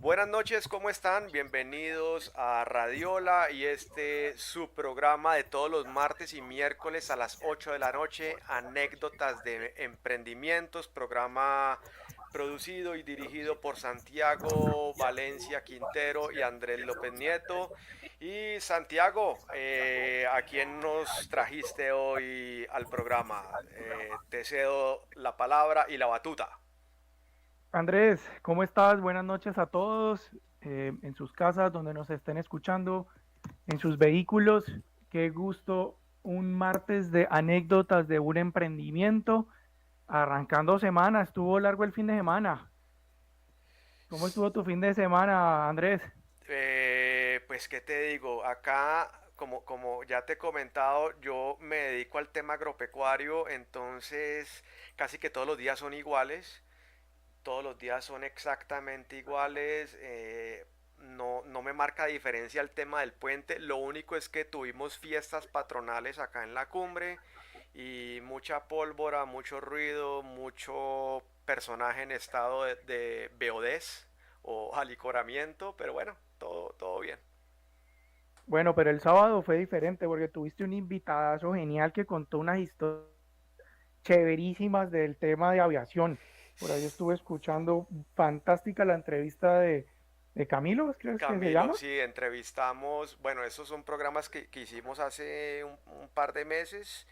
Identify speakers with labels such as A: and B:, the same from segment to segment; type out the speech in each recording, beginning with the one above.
A: Buenas noches, ¿cómo están? Bienvenidos a Radiola y su programa de todos los martes y miércoles a las 8 de la noche, anécdotas de emprendimientos, programa producido y dirigido por Santiago Valencia Quintero y Andrés López Nieto. Y Santiago, ¿a quién nos trajiste hoy al programa? Te cedo la palabra y la batuta.
B: Andrés, ¿cómo estás? Buenas noches a todos en sus casas, donde nos estén escuchando, en sus vehículos. Qué gusto, un martes de anécdotas de un emprendimiento. Arrancando semana, estuvo largo el fin de semana. ¿Cómo estuvo tu fin de semana, Andrés?
A: Pues, ¿qué te digo? Acá, como ya te he comentado, yo me dedico al tema agropecuario, entonces casi que todos los días son iguales, todos los días son exactamente iguales, no me marca diferencia el tema del puente, lo único es que tuvimos fiestas patronales acá en la cumbre y mucha pólvora, mucho ruido, mucho personaje en estado de beodez o alicoramiento, pero bueno, todo bien.
B: Bueno, pero el sábado fue diferente porque tuviste un invitadazo genial que contó unas historias chéverísimas del tema de aviación. Por ahí estuve escuchando fantástica la entrevista de Camilo, ¿crees que se
A: Camilo,
B: llama?
A: sí, entrevistamos, bueno, esos son programas que hicimos hace un par de meses.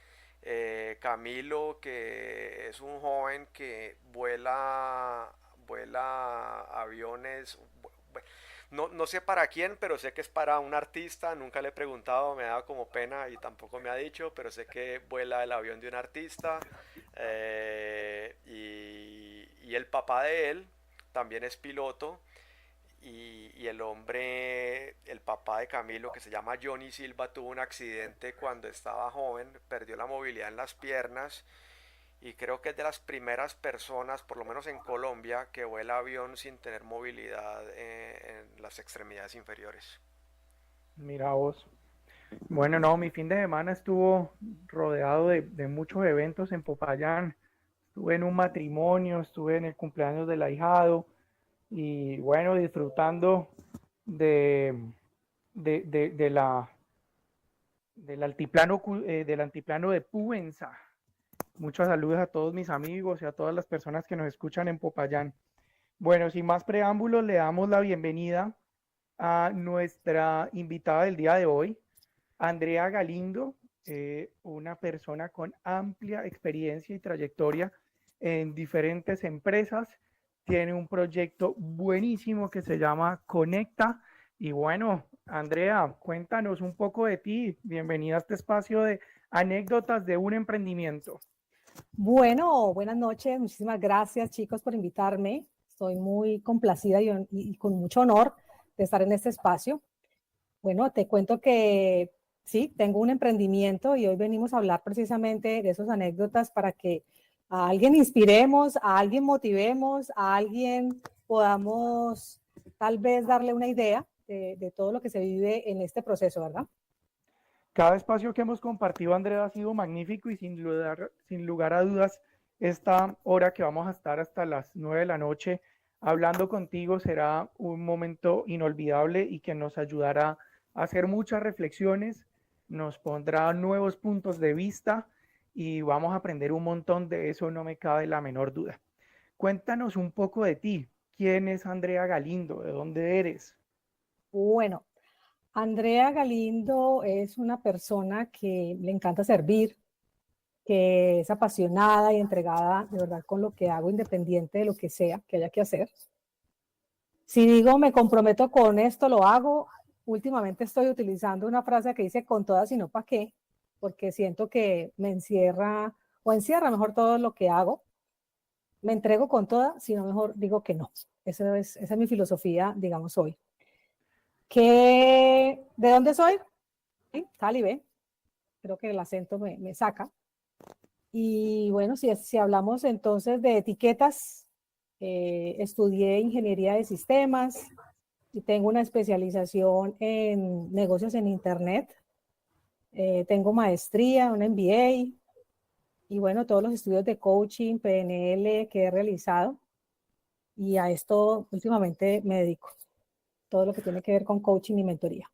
A: Camilo, que es un joven que vuela aviones, no sé para quién, pero sé que es para un artista, nunca le he preguntado, me ha dado como pena y tampoco me ha dicho, pero sé que vuela el avión de un artista. Y el papá de él también es piloto. Y el hombre, el papá de Camilo, que se llama Johnny Silva, tuvo un accidente cuando estaba joven, perdió la movilidad en las piernas y creo que es de las primeras personas, por lo menos en Colombia, que vuela avión sin tener movilidad en las extremidades inferiores.
B: Mira vos. Bueno, no, mi fin de semana estuvo rodeado de muchos eventos en Popayán. Estuve en un matrimonio, estuve en el cumpleaños del ahijado y bueno, disfrutando de, de la, del altiplano de Puenza. Muchos saludos a todos mis amigos y a todas las personas que nos escuchan en Popayán. Bueno, sin más preámbulos, le damos la bienvenida a nuestra invitada del día de hoy, Andrea Galindo, una persona con amplia experiencia y trayectoria en diferentes empresas. Tiene un proyecto buenísimo que se llama Conecta. Y bueno, Andrea, cuéntanos un poco de ti. Bienvenida a este espacio de anécdotas de un emprendimiento.
C: Bueno, buenas noches. Muchísimas gracias, chicos, por invitarme. Estoy muy complacida y con mucho honor de estar en este espacio. Bueno, te cuento que sí, tengo un emprendimiento y hoy venimos a hablar precisamente de esas anécdotas para que a alguien inspiremos, a alguien motivemos, a alguien podamos tal vez darle una idea de todo lo que se vive en este proceso, ¿verdad?
B: Cada espacio que hemos compartido, Andrea, ha sido magnífico y sin lugar a dudas, esta hora que vamos a estar hasta las 9 de la noche hablando contigo será un momento inolvidable y que nos ayudará a hacer muchas reflexiones, nos pondrá nuevos puntos de vista y vamos a aprender un montón de eso, no me cabe la menor duda. Cuéntanos un poco de ti. ¿Quién es Andrea Galindo? ¿De dónde eres?
C: Bueno, Andrea Galindo es una persona que le encanta servir, que es apasionada y entregada de verdad con lo que hago, independiente de lo que sea que haya que hacer. Si digo me comprometo con esto, lo hago. Últimamente estoy utilizando una frase que dice con todas y no para qué, porque siento que me encierra o encierra mejor todo lo que hago. Me entrego con toda, sino mejor digo que no. Esa es mi filosofía, digamos, hoy. ¿De dónde soy? Sí, Cali, ¿ve? Creo que el acento me saca. Y bueno, si hablamos entonces de etiquetas, estudié ingeniería de sistemas y tengo una especialización en negocios en Internet. Tengo maestría, un MBA y bueno, todos los estudios de coaching, PNL que he realizado. y a esto últimamente me dedico, todo lo que tiene que ver con coaching y mentoría.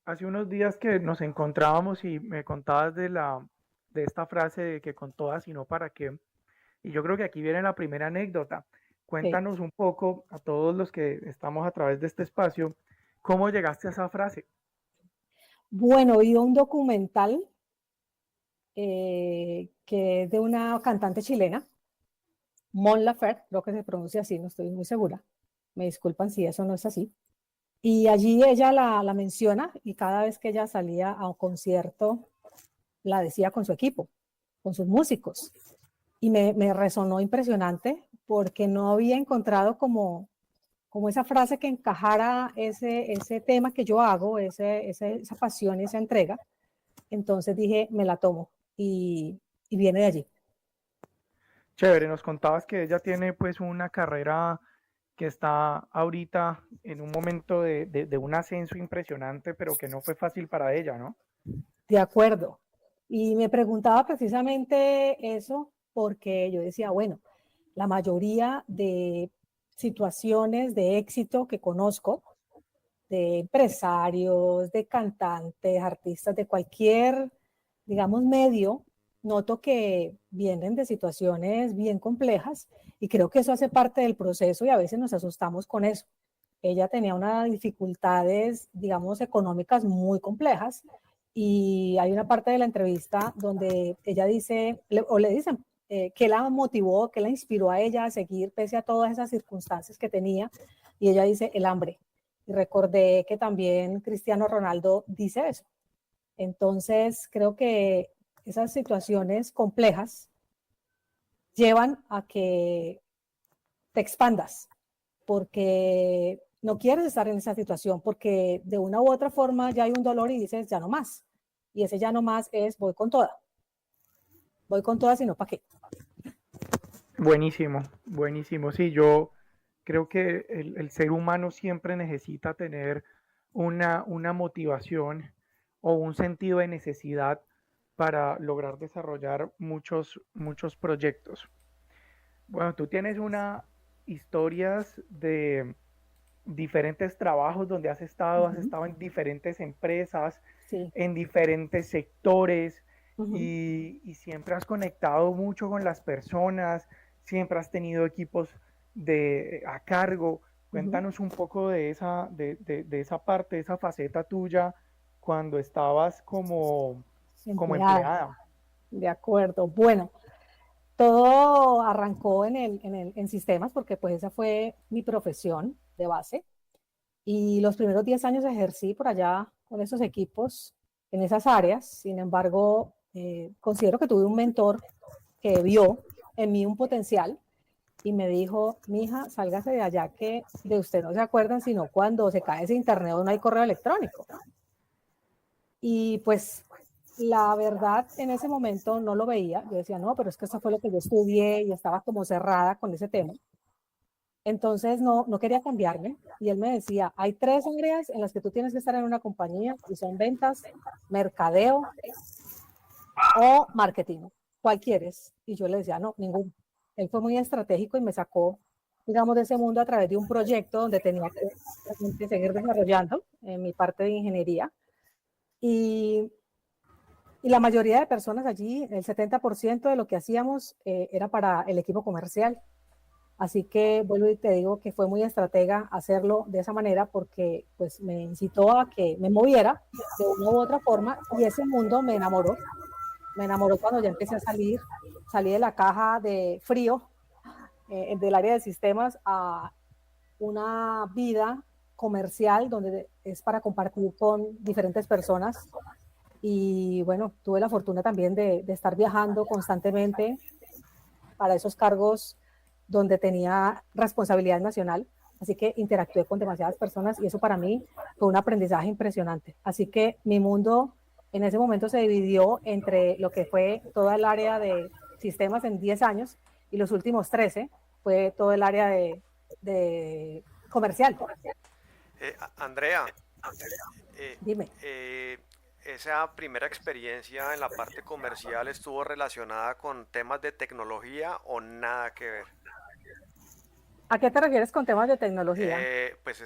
B: Hace unos días que nos encontrábamos y me contabas de esta frase de que con todas y no para qué. Y yo creo que aquí viene la primera anécdota.
C: Sí.
B: Cuéntanos un poco a todos los que estamos a través de este espacio, ¿cómo llegaste a esa frase?
C: Bueno, vi un documental que es de una cantante chilena, Mon Laferte, creo que se pronuncia así, no estoy muy segura. Me disculpan si eso no es así. Y allí ella la menciona y cada vez que ella salía a un concierto, la decía con su equipo, con sus músicos. Y me resonó impresionante porque no había encontrado como esa frase que encajara ese tema que yo hago, esa pasión y esa entrega. Entonces dije, me la tomo y viene de allí.
B: Chévere, nos contabas que ella tiene pues una carrera que está ahorita en un momento de un ascenso impresionante, pero que no fue fácil para ella, ¿no?
C: De acuerdo. Y me preguntaba precisamente eso porque yo decía, bueno, la mayoría de situaciones de éxito que conozco, de empresarios, de cantantes, artistas de cualquier, digamos, medio, noto que vienen de situaciones bien complejas y creo que eso hace parte del proceso y a veces nos asustamos con eso. Ella tenía unas dificultades, digamos, económicas muy complejas y hay una parte de la entrevista donde ella dice, o le dicen, que la motivó, que la inspiró a ella a seguir pese a todas esas circunstancias que tenía y ella dice el hambre. Y recordé que también Cristiano Ronaldo dice eso. Entonces, creo que esas situaciones complejas llevan a que te expandas, porque no quieres estar en esa situación, porque de una u otra forma ya hay un dolor y dices, ya no más. Y ese ya no más es, voy con toda, sino para qué.
B: Buenísimo, buenísimo. Sí, yo creo que el ser humano siempre necesita tener una motivación o un sentido de necesidad para lograr desarrollar muchos proyectos. Bueno, tú tienes una historias de diferentes trabajos donde has estado en diferentes empresas,
C: Sí.
B: en diferentes sectores
C: Uh-huh.
B: y siempre has conectado mucho con las personas, siempre has tenido equipos a cargo.
C: Uh-huh.
B: Cuéntanos un poco de esa parte, de esa faceta tuya cuando estabas como
C: Empleada.
B: empleada.
C: De acuerdo. Bueno, todo arrancó en sistemas porque pues esa fue mi profesión de base. Y los primeros 10 años ejercí por allá con esos equipos en esas áreas. Sin embargo, considero que tuve un mentor que vio en mí un potencial y me dijo, mija, sálgase de allá que de usted no se acuerdan, sino cuando se cae ese internet o no hay correo electrónico. Y pues la verdad en ese momento no lo veía. Yo decía, no, pero es que eso fue lo que yo estudié y estaba como cerrada con ese tema. Entonces no quería cambiarme y él me decía, hay tres áreas en las que tú tienes que estar en una compañía y son ventas, mercadeo o marketing. ¿Cuál quieres? Y yo le decía, no, ninguno. Él fue muy estratégico y me sacó, digamos, de ese mundo a través de un proyecto donde tenía que seguir desarrollando en mi parte de ingeniería. Y, y la mayoría de personas allí, el 70% de lo que hacíamos era para el equipo comercial. Así que vuelvo y te digo que fue muy estratega hacerlo de esa manera porque pues me incitó a que me moviera de una u otra forma y ese mundo me enamoró. Me enamoró cuando ya empecé a salí de la caja de frío del área de sistemas a una vida comercial donde es para compartir con diferentes personas. Y bueno, tuve la fortuna también de estar viajando constantemente para esos cargos donde tenía responsabilidad nacional. Así que interactué con demasiadas personas y eso para mí fue un aprendizaje impresionante. Así que mi mundo en ese momento se dividió entre lo que fue toda el área de sistemas en 10 años y los últimos 13 fue todo el área de comercial.
A: Andrea, eh,
C: Dime.
A: esa primera experiencia en la parte comercial estuvo relacionada con temas de tecnología o nada que ver.
C: ¿A qué te refieres con temas de tecnología?
A: Pues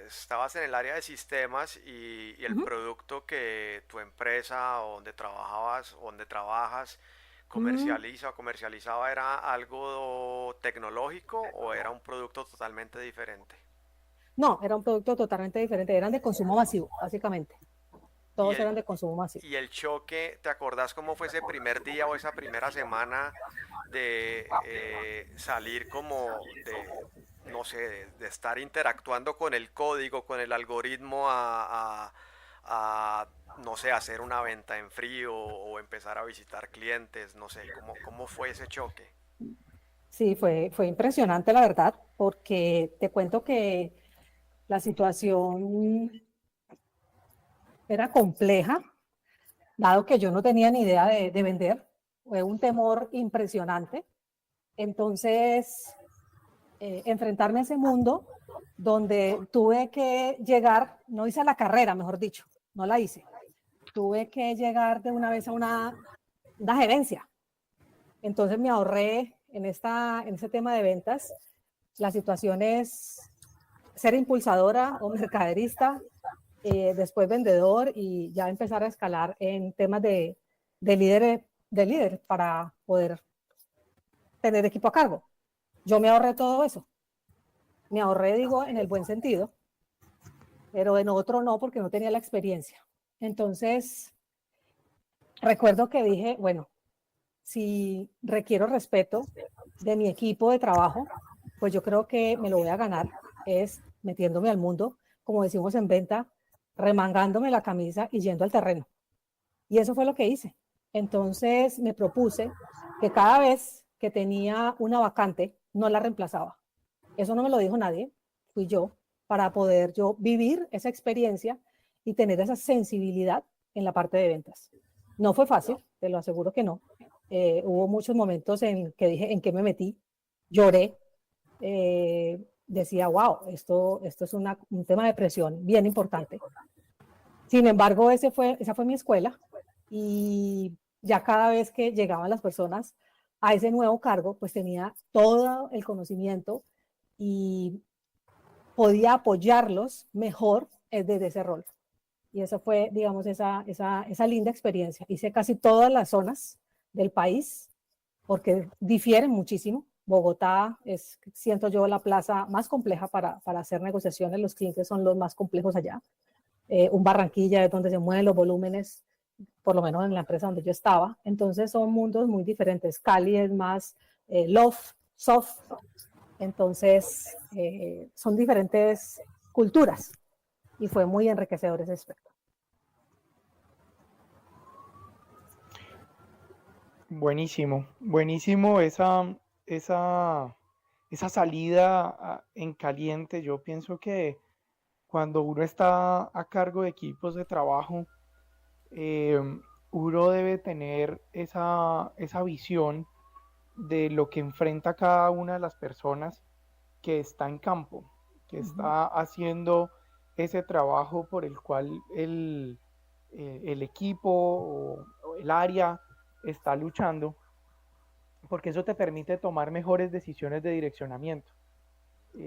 A: estabas en el área de sistemas y el
C: Ujú.
A: producto que tu empresa o donde trabajabas o donde trabajas
C: Mm,
A: comercializa o comercializaba era algo tecnológico o era un producto totalmente diferente.
C: no, era un producto totalmente diferente, eran de consumo masivo, básicamente.
A: Y
C: Todos
A: el,
C: eran de consumo masivo.
A: y el choque, ¿te acordás cómo fue ese primer día o esa primera semana de salir como de, no sé, de estar interactuando con el código, con el algoritmo no sé, hacer una venta en frío o empezar a visitar clientes, no sé, ¿cómo fue ese choque?
C: Sí, fue impresionante, la verdad, porque te cuento que la situación era compleja, dado que yo no tenía ni idea de vender. Fue un temor impresionante. Entonces, enfrentarme a ese mundo donde tuve que llegar, no hice la carrera, mejor dicho, no la hice. Tuve que llegar de una vez a una gerencia. Entonces me ahorré en ese tema de ventas. La situación es ser impulsadora o mercaderista, después vendedor y ya empezar a escalar en temas de líder para poder tener equipo a cargo. Yo me ahorré todo eso. Me ahorré, digo, en el buen sentido, pero en otro no, porque no tenía la experiencia. Entonces, recuerdo que dije, bueno, si requiero respeto de mi equipo de trabajo, pues yo creo que me lo voy a ganar, es metiéndome al mundo, como decimos en venta, remangándome la camisa y yendo al terreno. Y eso fue lo que hice. Entonces me propuse que cada vez que tenía una vacante, no la reemplazaba. Eso no me lo dijo nadie, fui yo, para poder yo vivir esa experiencia y tener esa sensibilidad en la parte de ventas. No fue fácil, te lo aseguro que no. Hubo muchos momentos en que dije, ¿en qué me metí? Lloré, decía, wow, esto es un tema de presión bien importante. Sin embargo, esa fue mi escuela y ya cada vez que llegaban las personas a ese nuevo cargo, pues tenía todo el conocimiento y podía apoyarlos mejor desde ese rol. Y eso fue, digamos, esa linda experiencia. Hice casi todas las zonas del país porque difieren muchísimo. Bogotá es, siento yo, la plaza más compleja para hacer negociaciones. Los clientes son los más complejos allá. Un Barranquilla es donde se mueven los volúmenes, por lo menos en la empresa donde yo estaba. Entonces son mundos muy diferentes. Cali es más love, soft, entonces son diferentes culturas y fue muy enriquecedor ese aspecto.
B: Buenísimo, buenísimo esa, esa salida en caliente. Yo pienso que cuando uno está a cargo de equipos de trabajo, eh, uno debe tener esa visión de lo que enfrenta cada una de las personas que está en campo, que
C: Uh -huh.
B: está haciendo ese trabajo por el cual el equipo o el área está luchando, porque eso te permite tomar mejores decisiones de direccionamiento.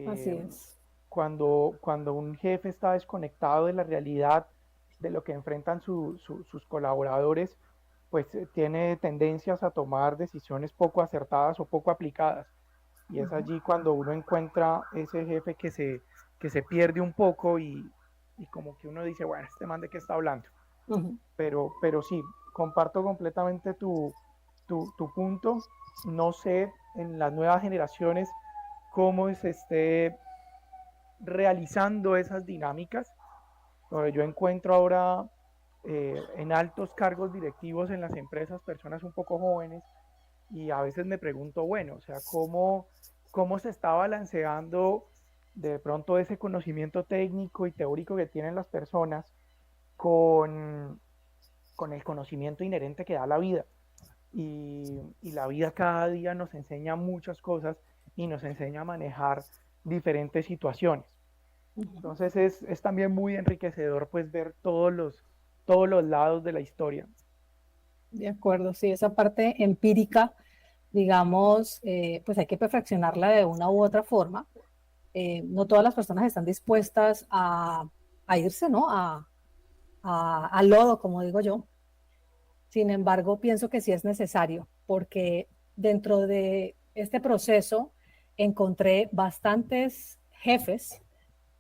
C: Así
B: Eh,
C: es.
B: cuando un jefe está desconectado de la realidad de lo que enfrentan sus colaboradores, pues tiene tendencias a tomar decisiones poco acertadas o poco aplicadas. Y
C: Uh
B: es
C: -huh.
B: allí cuando uno encuentra ese jefe que se pierde un poco y como que uno dice, bueno, este man de qué está hablando.
C: Uh -huh.
B: Pero sí, comparto completamente tu punto. No sé en las nuevas generaciones cómo se esté realizando esas dinámicas. Yo encuentro ahora en altos cargos directivos en las empresas personas un poco jóvenes y a veces me pregunto, bueno, o sea, cómo se está balanceando de pronto ese conocimiento técnico y teórico que tienen las personas con, con el conocimiento inherente que da la vida. Y la vida cada día nos enseña muchas cosas y nos enseña a manejar diferentes situaciones.
C: Uh -huh.
B: Entonces es también muy enriquecedor pues ver todos los lados de la historia.
C: De acuerdo, sí, esa parte empírica digamos, pues hay que perfeccionarla de una u otra forma. No todas las personas están dispuestas a irse, ¿no? Al lodo, como digo yo. Sin embargo, pienso que sí es necesario, porque dentro de este proceso encontré bastantes jefes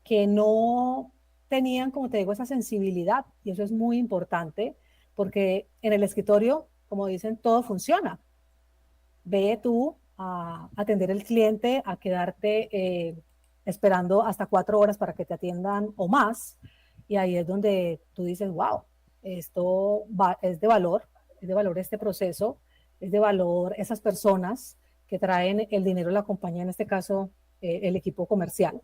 C: que no tenían, como te digo, esa sensibilidad, y eso es muy importante, porque en el escritorio, como dicen, todo funciona. Ve tú a atender el cliente, a quedarte esperando hasta 4 horas para que te atiendan o más, y ahí es donde tú dices, wow, es de valor este proceso, es de valor esas personas que traen el dinero a la compañía, en este caso el equipo comercial.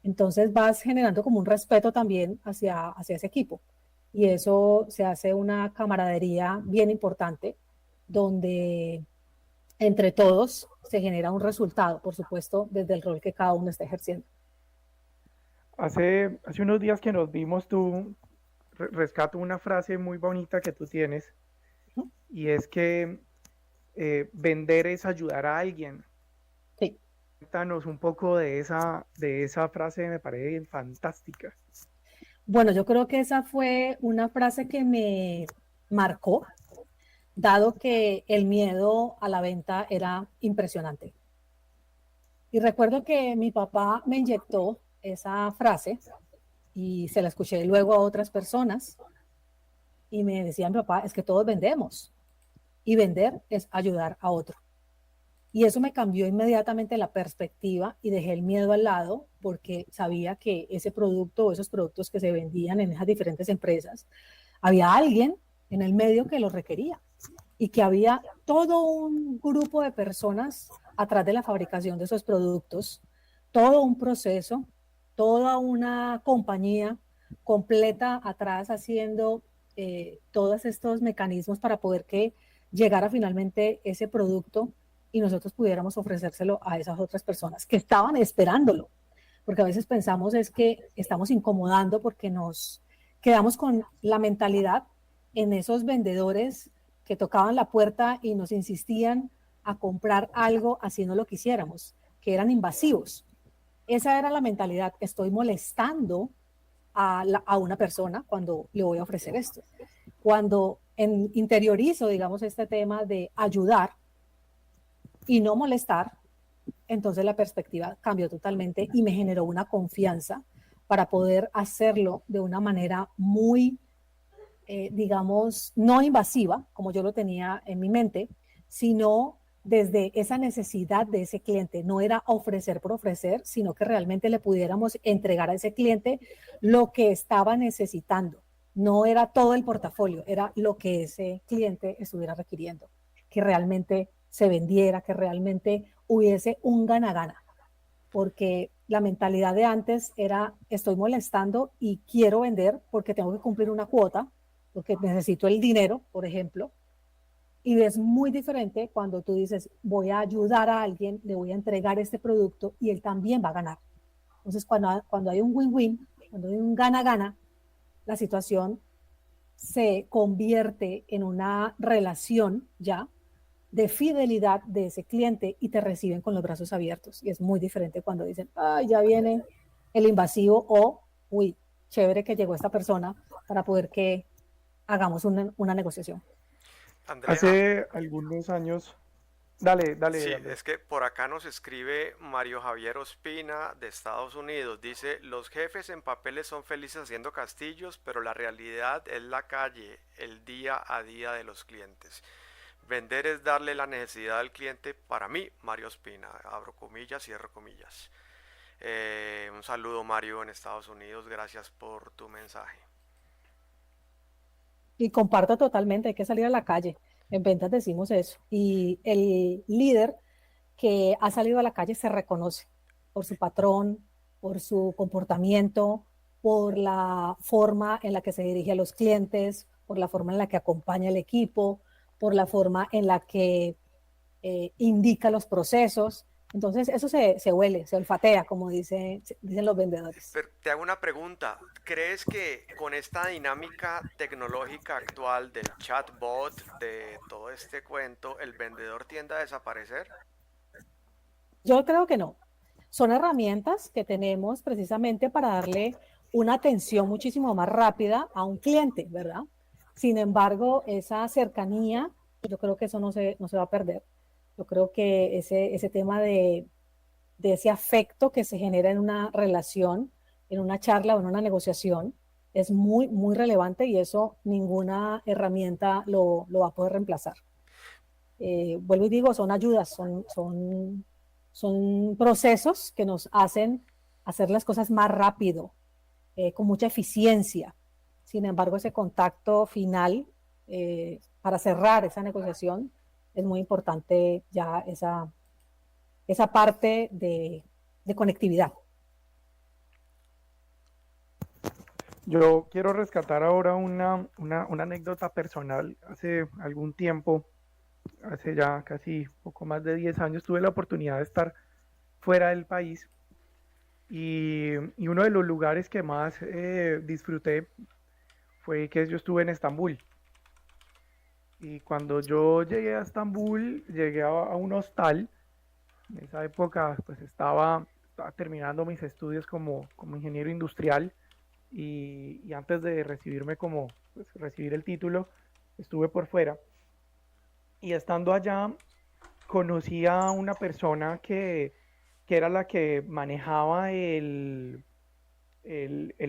C: Entonces vas generando como un respeto también hacia ese equipo. Y eso se hace una camaradería bien importante, donde entre todos se genera un resultado, por supuesto, desde el rol que cada uno está ejerciendo.
B: Hace unos días que nos vimos, tú rescato una frase muy bonita que tú tienes, y es que vender es ayudar a alguien.
C: Sí.
B: Cuéntanos un poco de esa frase, me parece fantástica.
C: Bueno, yo creo que esa fue una frase que me marcó, dado que el miedo a la venta era impresionante. Y recuerdo que mi papá me inyectó esa frase y se la escuché luego a otras personas y me decía mi papá, es que todos vendemos y vender es ayudar a otro. Y eso me cambió inmediatamente la perspectiva y dejé el miedo al lado porque sabía que ese producto o esos productos que se vendían en esas diferentes empresas, había alguien en el medio que los requería y que había todo un grupo de personas atrás de la fabricación de esos productos, todo un proceso, toda una compañía completa atrás haciendo todos estos mecanismos para poder que llegara finalmente ese producto y nosotros pudiéramos ofrecérselo a esas otras personas que estaban esperándolo. Porque a veces pensamos es que estamos incomodando porque nos quedamos con la mentalidad en esos vendedores que tocaban la puerta y nos insistían a comprar algo así no lo quisiéramos, que eran invasivos. Esa era la mentalidad, estoy molestando a una persona cuando le voy a ofrecer esto. Cuando interiorizo, digamos, este tema de ayudar y no molestar, entonces la perspectiva cambió totalmente y me generó una confianza para poder hacerlo de una manera muy, digamos, no invasiva, como yo lo tenía en mi mente, sino desde esa necesidad de ese cliente. No era ofrecer por ofrecer, sino que realmente le pudiéramos entregar a ese cliente lo que estaba necesitando. No era todo el portafolio, era lo que ese cliente estuviera requiriendo, que realmente se vendiera, que realmente hubiese un gana-gana, porque la mentalidad de antes era estoy molestando y quiero vender porque tengo que cumplir una cuota, porque necesito el dinero, por ejemplo, y es muy diferente cuando tú dices voy a ayudar a alguien, le voy a entregar este producto y él también va a ganar. Entonces cuando hay un win-win, cuando hay un gana-gana, la situación se convierte en una relación ya de fidelidad de ese cliente y te reciben con los brazos abiertos. Y es muy diferente cuando dicen, ay, ya viene el invasivo o, uy, chévere que llegó esta persona para poder que hagamos una negociación.
A: Andrea,
B: Hace algunos años, dale, dale,
A: sí,
B: Andrés.
A: es que por acá nos escribe Mario Javier Ospina de Estados Unidos. Dice, los jefes en papeles son felices haciendo castillos, pero la realidad es la calle, el día a día de los clientes. Vender es darle la necesidad al cliente. Para mí, Mario Ospina, abro comillas, cierro comillas. Un saludo, Mario, en Estados Unidos. Gracias por tu mensaje.
C: Y comparto totalmente, hay que salir a la calle. En ventas decimos eso. Y el líder que ha salido a la calle se reconoce por su patrón, por su comportamiento, por la forma en la que se dirige a los clientes, por la forma en la que acompaña al equipo, por la forma en la que indica los procesos. Entonces eso se huele, se olfatea, como dicen los vendedores.
A: Pero te hago una pregunta. ¿Crees que con esta dinámica tecnológica actual del chatbot, de todo este cuento, el vendedor tiende a desaparecer?
C: Yo creo que no. Son herramientas que tenemos precisamente para darle una atención muchísimo más rápida a un cliente, ¿verdad? Sin embargo, esa cercanía, yo creo que eso no se va a perder. Yo creo que ese tema de ese afecto que se genera en una relación, en una charla o en una negociación, es muy, muy relevante y eso ninguna herramienta lo va a poder reemplazar. Vuelvo y digo, son ayudas, son procesos que nos hacen hacer las cosas más rápido, con mucha eficiencia. Sin embargo, ese contacto final, para cerrar esa negociación, es muy importante ya esa parte de conectividad.
B: Yo quiero rescatar ahora una anécdota personal. Hace algún tiempo, hace ya casi poco más de 10 años, tuve la oportunidad de estar fuera del país y uno de los lugares que más disfruté fue que yo estuve en Estambul. Y cuando yo llegué a Estambul, llegué a un hostal. En esa época pues estaba terminando mis estudios como ingeniero industrial y antes de recibirme pues, recibir el título, estuve por fuera. Y estando allá, conocí a una persona que era la que manejaba el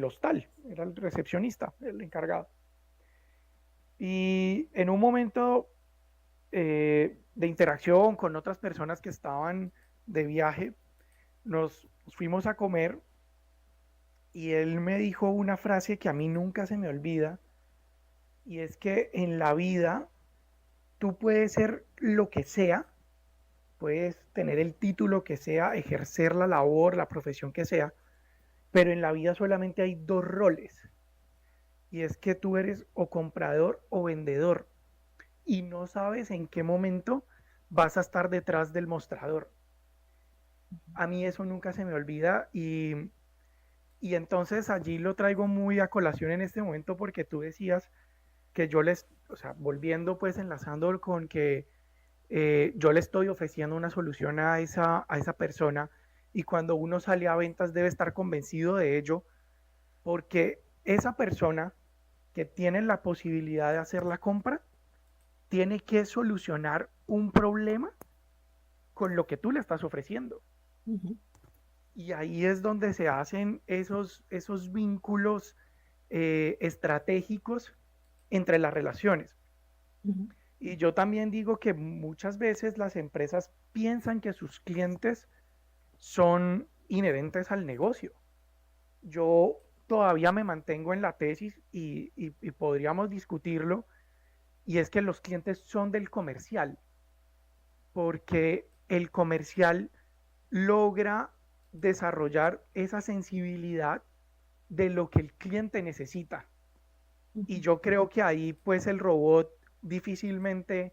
B: hostal, era el recepcionista, el encargado. Y en un momento de interacción con otras personas que estaban de viaje, nos fuimos a comer y él me dijo una frase que a mí nunca se me olvida, y es que en la vida tú puedes ser lo que sea, puedes tener el título que sea, ejercer la labor, la profesión que sea, pero en la vida solamente hay dos roles, y es que tú eres o comprador o vendedor, y no sabes en qué momento vas a estar detrás del mostrador. A mí eso nunca se me olvida y entonces allí lo traigo muy a colación en este momento porque tú decías que o sea, volviendo pues enlazando con que yo le estoy ofreciendo una solución a esa persona y cuando uno sale a ventas debe estar convencido de ello porque esa persona que tiene la posibilidad de hacer la compra tiene que solucionar un problema con lo que tú le estás ofreciendo.
C: Uh -huh.
B: Y ahí es donde se hacen esos vínculos estratégicos entre las relaciones.
C: Uh -huh.
B: Y yo también digo que muchas veces las empresas piensan que sus clientes son inherentes al negocio. Yo todavía me mantengo en la tesis y podríamos discutirlo, y es que los clientes son del comercial, porque el comercial logra desarrollar esa sensibilidad de lo que el cliente necesita. Y yo creo que ahí pues el robot difícilmente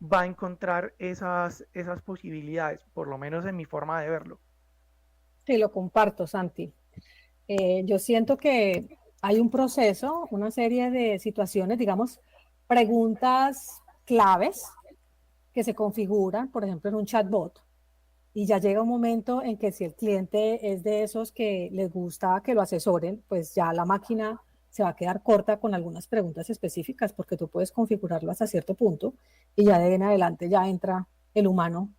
B: va a encontrar esas posibilidades, por lo menos en mi forma de verlo.
C: Sí, lo comparto, Santi. Yo siento que hay un proceso, una serie de situaciones, digamos, preguntas claves que se configuran, por ejemplo, en un chatbot. Y ya llega un momento en que si el cliente es de esos que les gusta que lo asesoren, pues ya la máquina se va a quedar corta con algunas preguntas específicas porque tú puedes configurarlo hasta cierto punto y ya de ahí en adelante ya entra el humano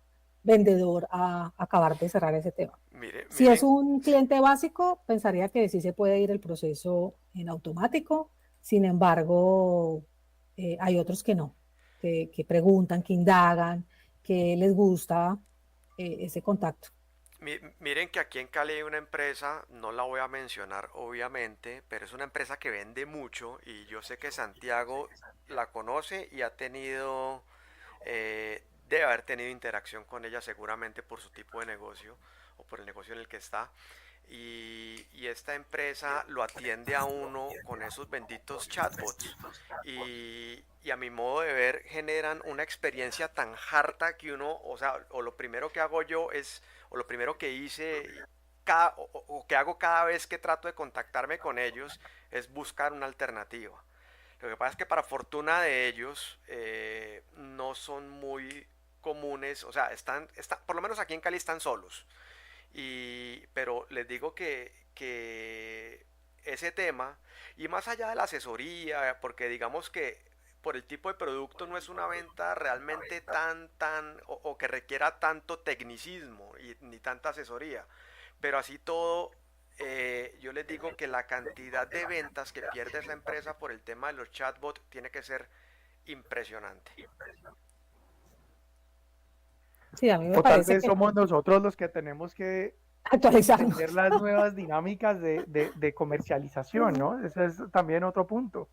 C: vendedor a acabar de cerrar ese tema. Si es
A: Miren,
C: un
A: sí,
C: cliente básico, pensaría que sí se puede ir el proceso en automático. Sin embargo, hay otros que no, que preguntan, que indagan, que les gusta ese contacto.
A: miren que aquí en Cali hay una empresa, no la voy a mencionar obviamente, pero es una empresa que vende mucho y yo sé que Santiago la conoce y ha tenido, debe haber tenido interacción con ella seguramente por su tipo de negocio o por el negocio en el que está. Y esta empresa lo atiende a uno con esos benditos chatbots. Y a mi modo de ver generan una experiencia tan harta que uno, o sea, o lo primero que hago yo es, o lo primero que hice, o que hago cada vez que trato de contactarme con ellos, es buscar una alternativa. Lo que pasa es que para fortuna de ellos no son muy comunes, o sea, por lo menos aquí en Cali están solos. Pero les digo que ese tema, y más allá de la asesoría, porque digamos que por el tipo de producto no es una venta realmente o que requiera tanto tecnicismo y ni tanta asesoría, pero así todo, yo les digo que la cantidad de ventas que pierde esa empresa por el tema de los chatbots tiene que ser impresionante.
C: Sí, a mí me
B: O tal
C: parece
B: vez
C: que
B: somos nosotros los que tenemos que entender
C: actualizarnos.
B: las nuevas dinámicas de comercialización, ¿no? Ese es también otro punto.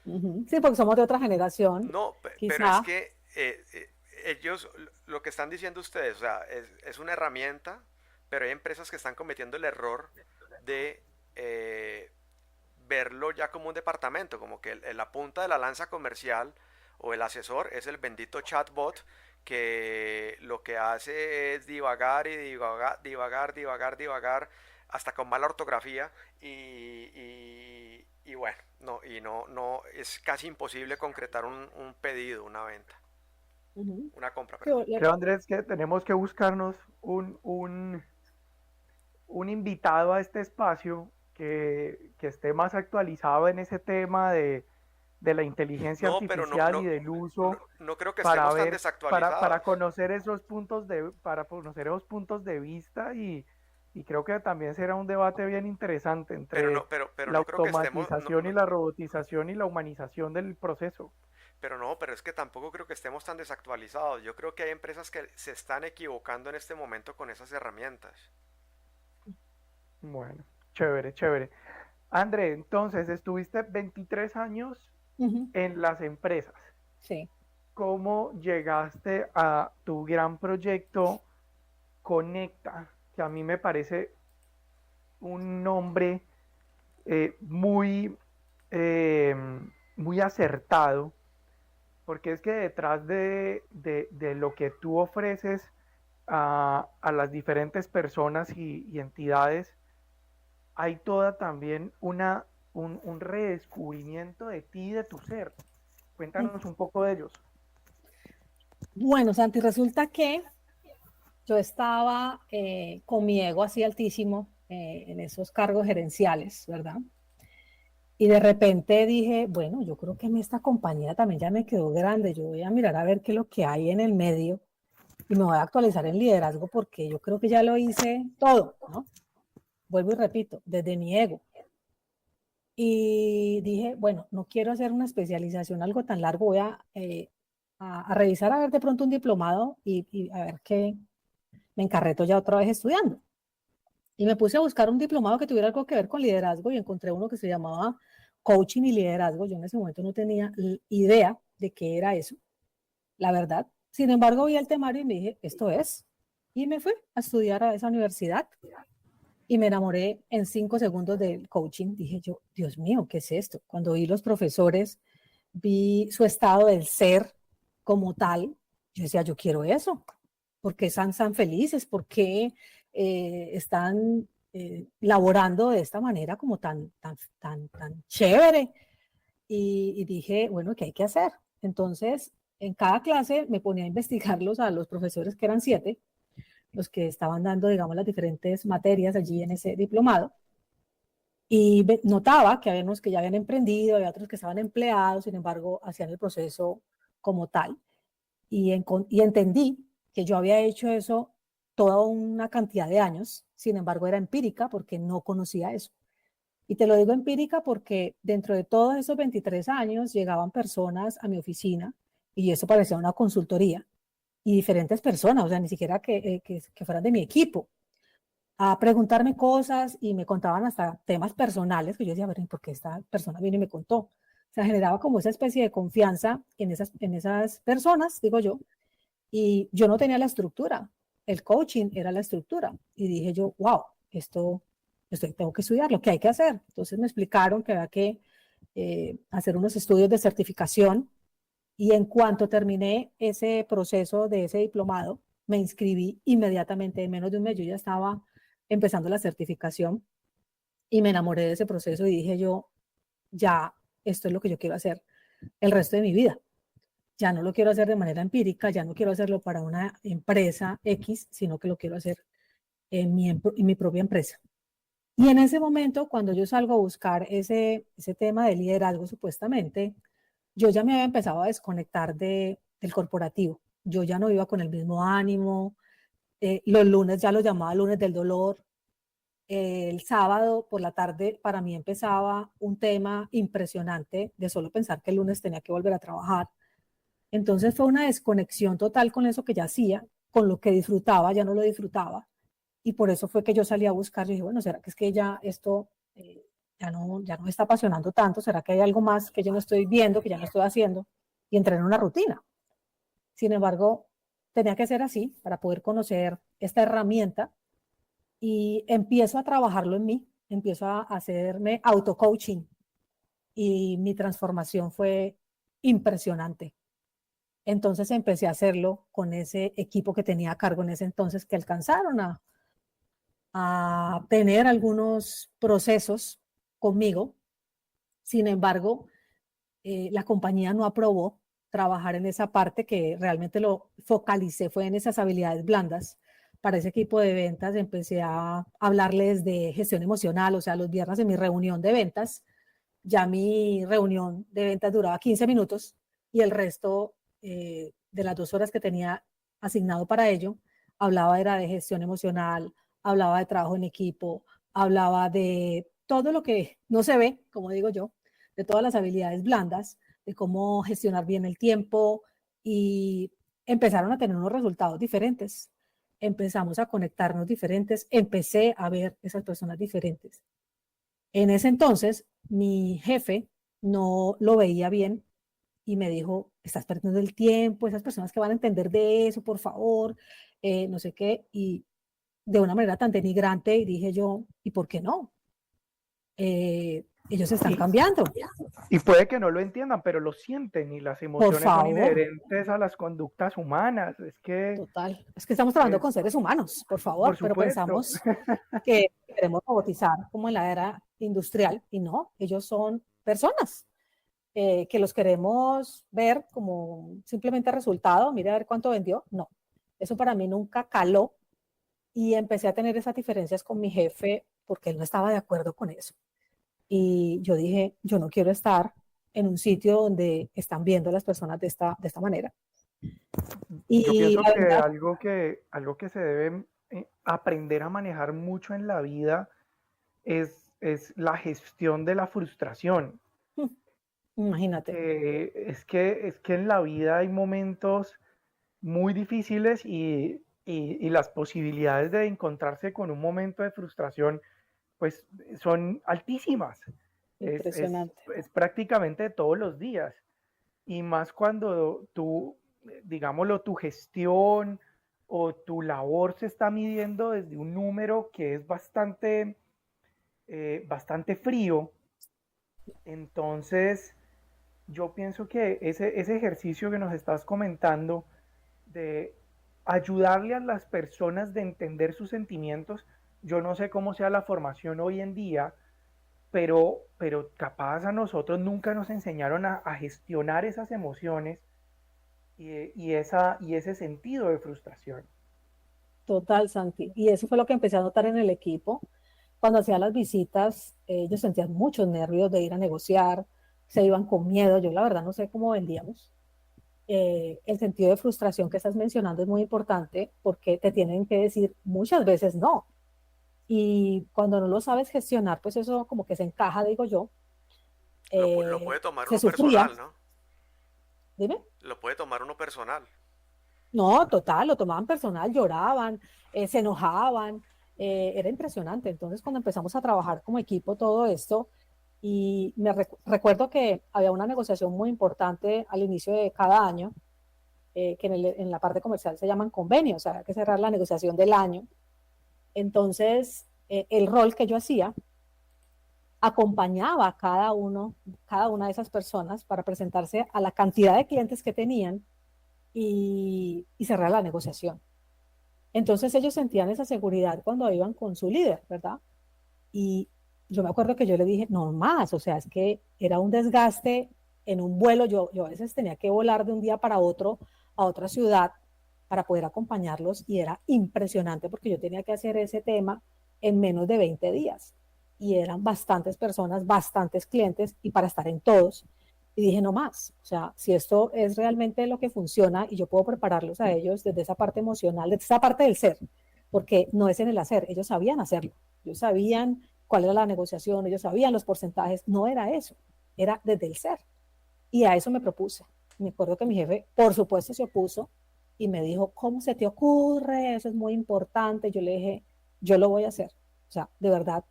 C: Ujú. Sí, porque somos de otra generación,
A: No, pero es
C: quizá.
A: que ellos, lo que están diciendo ustedes, o sea, es una herramienta, pero hay empresas que están cometiendo el error de verlo ya como un departamento, como que la punta de la lanza comercial o el asesor es el bendito chatbot que lo que hace es divagar y divagar, divagar, divagar, divagar, hasta con mala ortografía y bueno, no, es casi imposible concretar un pedido, una venta,
C: Ujú.
A: una compra,
C: Sí,
A: perdón.
B: Creo, Andrés, que tenemos que buscarnos un invitado a este espacio que esté más actualizado en ese tema de la inteligencia
A: No, pero
B: artificial y del uso
A: no creo que
B: para
A: estemos tan
B: ver, para
A: desactualizados.
B: conocer para conocer esos puntos de vista y creo que también será un debate bien interesante entre
A: Pero
B: la
A: no creo que estemos,
B: automatización y la robotización y la humanización del proceso.
A: pero es que tampoco creo que estemos tan desactualizados. Yo creo que hay empresas que se están equivocando en este momento con esas herramientas.
B: Bueno, chévere, chévere. André, entonces estuviste 23 años
C: ujú,
B: en las empresas.
C: sí.
B: ¿Cómo llegaste a tu gran proyecto Conecta? Que a mí me parece un nombre muy, eh, muy acertado, porque es que detrás de lo que tú ofreces a las diferentes personas y entidades, hay toda también un redescubrimiento de ti y de tu ser. Cuéntanos un poco de ellos.
C: Bueno, Santi, resulta que yo estaba con mi ego así altísimo en esos cargos gerenciales, ¿verdad? Y de repente dije, bueno, yo creo que esta compañía también ya me quedó grande, yo voy a mirar a ver qué es lo que hay en el medio y me voy a actualizar en liderazgo porque yo creo que ya lo hice todo, ¿no? Vuelvo y repito, desde mi ego. Y dije, bueno, no quiero hacer una especialización, algo tan largo, voy a revisar a ver de pronto un diplomado y a ver qué me encarreto ya otra vez estudiando. Y me puse a buscar un diplomado que tuviera algo que ver con liderazgo y encontré uno que se llamaba Coaching y Liderazgo. Yo en ese momento no tenía idea de qué era eso, la verdad. Sin embargo, vi el temario y me dije, esto es. Y me fui a estudiar a esa universidad y me enamoré en 5 segundos del coaching. Dije yo, Dios mío, ¿qué es esto? Cuando vi los profesores, vi su estado del ser como tal, yo decía, yo quiero eso. ¿Por qué están tan felices? ¿Por qué están laborando de esta manera como tan chévere? Y dije, bueno, ¿qué hay que hacer? Entonces, en cada clase me ponía a investigarlos a los profesores, que eran 7, los que estaban dando, digamos, las diferentes materias allí en ese diplomado. Y notaba que había unos que ya habían emprendido, había otros que estaban empleados, sin embargo, hacían el proceso como tal. Y entendí que yo había hecho eso toda una cantidad de años, sin embargo, era empírica porque no conocía eso. Y te lo digo empírica porque dentro de todos esos 23 años llegaban personas a mi oficina y eso parecía una consultoría y diferentes personas, o sea, ni siquiera que fueran de mi equipo, a preguntarme cosas y me contaban hasta temas personales que yo decía, a ver, ¿por qué esta persona vino y me contó? O sea, generaba como esa especie de confianza en esas personas, digo yo, y yo no tenía la estructura, el coaching era la estructura. Y dije yo, wow, esto tengo que estudiar lo que hay que hacer. Entonces me explicaron que había que hacer unos estudios de certificación y en cuanto terminé ese proceso de ese diplomado, me inscribí inmediatamente, en menos de un mes yo ya estaba empezando la certificación y me enamoré de ese proceso y dije yo, ya, esto es lo que yo quiero hacer el resto de mi vida. Ya no lo quiero hacer de manera empírica, ya no quiero hacerlo para una empresa X, sino que lo quiero hacer en mi propia empresa. Y en ese momento, cuando yo salgo a buscar ese tema de liderazgo, supuestamente, yo ya me había empezado a desconectar del corporativo. Yo ya no iba con el mismo ánimo. Los lunes ya los llamaba lunes del dolor. El sábado por la tarde para mí empezaba un tema impresionante de solo pensar que el lunes tenía que volver a trabajar. Entonces fue una desconexión total con eso que ya hacía, con lo que disfrutaba, ya no lo disfrutaba. Y por eso fue que yo salí a buscar, y dije, bueno, ¿será que es que ya esto ya no me está apasionando tanto? ¿Será que hay algo más que yo no estoy viendo, que ya no estoy haciendo? Y entré en una rutina. Sin embargo, tenía que ser así para poder conocer esta herramienta y empiezo a trabajarlo en mí, empiezo a hacerme auto-coaching y mi transformación fue impresionante. Entonces empecé a hacerlo con ese equipo que tenía a cargo en ese entonces, que alcanzaron a tener algunos procesos conmigo. Sin embargo, la compañía no aprobó trabajar en esa parte que realmente lo focalicé, fue en esas habilidades blandas. Para ese equipo de ventas empecé a hablarles de gestión emocional, o sea, los viernes en mi reunión de ventas, ya mi reunión de ventas duraba 15 minutos y el resto de las 2 horas que tenía asignado para ello, hablaba era de gestión emocional, hablaba de trabajo en equipo, hablaba de todo lo que no se ve, como digo yo, de todas las habilidades blandas, de cómo gestionar bien el tiempo y empezaron a tener unos resultados diferentes. Empezamos a conectarnos diferentes, empecé a ver esas personas diferentes. En ese entonces, mi jefe no lo veía bien y me dijo, estás perdiendo el tiempo, esas personas que van a entender de eso, por favor, no sé qué, y de una manera tan denigrante, y dije yo, ¿y por qué no? Ellos están
B: Y,
C: cambiando,
B: y puede que no lo entiendan, pero lo sienten y las
C: por
B: emociones son
C: favor,
B: inherentes a las conductas humanas. Es que
C: total. Es que estamos trabajando
B: es,
C: con seres humanos, por
B: por
C: favor, pero
B: supuesto.
C: pensamos que queremos robotizar como en la era industrial, y no, ellos son personas. Que los queremos ver como simplemente resultado, mire a ver cuánto vendió. No, eso para mí nunca caló y empecé a tener esas diferencias con mi jefe porque él no estaba de acuerdo con eso. Y yo dije, yo no quiero estar en un sitio donde están viendo a las personas de esta manera.
B: Yo
C: Y
B: pienso
C: la
B: que
C: verdad,
B: algo que se debe aprender a manejar mucho en la vida es la gestión de la frustración.
C: imagínate,
B: Es que en la vida hay momentos muy difíciles y las posibilidades de encontrarse con un momento de frustración pues son altísimas.
C: impresionante.
B: Es prácticamente todos los días. Y más cuando tú, digámoslo, tu gestión o tu labor se está midiendo desde un número que es bastante frío. Entonces, yo pienso que ese ejercicio que nos estás comentando de ayudarle a las personas de entender sus sentimientos, yo no sé cómo sea la formación hoy en día, pero capaz a nosotros nunca nos enseñaron a gestionar esas emociones y ese sentido de frustración.
C: Total, Santi. Y eso fue lo que empecé a notar en el equipo. Cuando hacía las visitas, ellos sentían muchos nervios de ir a negociar, se iban con miedo. Yo la verdad no sé cómo vendíamos. El sentido de frustración que estás mencionando es muy importante porque te tienen que decir muchas veces no. Y cuando no lo sabes gestionar, pues eso como que se encaja, digo yo.
A: Lo puede tomar
C: Se
A: uno
C: sufría,
A: personal, ¿no?
C: dime.
A: Lo puede tomar uno personal.
C: No, total, lo tomaban personal, lloraban, se enojaban, era impresionante. Entonces, cuando empezamos a trabajar como equipo todo esto, y recuerdo que había una negociación muy importante al inicio de cada año, que en la parte comercial se llaman convenios, o sea, hay que cerrar la negociación del año. Entonces, el rol que yo hacía, acompañaba a cada una de esas personas para presentarse a la cantidad de clientes que tenían y cerrar la negociación. Entonces ellos sentían esa seguridad cuando iban con su líder, ¿verdad? Y yo me acuerdo que yo le dije, no más, o sea, es que era un desgaste en un vuelo. Yo a veces tenía que volar de un día para otro a otra ciudad para poder acompañarlos y era impresionante porque yo tenía que hacer ese tema en menos de 20 días y eran bastantes personas, bastantes clientes y para estar en todos. Y dije, no más, o sea, si esto es realmente lo que funciona y yo puedo prepararlos a ellos desde esa parte emocional, desde esa parte del ser, porque no es en el hacer, ellos sabían hacerlo, ellos sabían cuál era la negociación, ellos sabían los porcentajes, no era eso, era desde el ser. Y a eso me propuse. Me acuerdo que mi jefe, por supuesto, se opuso y me dijo, ¿cómo se te ocurre? Eso es muy importante. Yo le dije, yo lo voy a hacer. O sea, de verdad,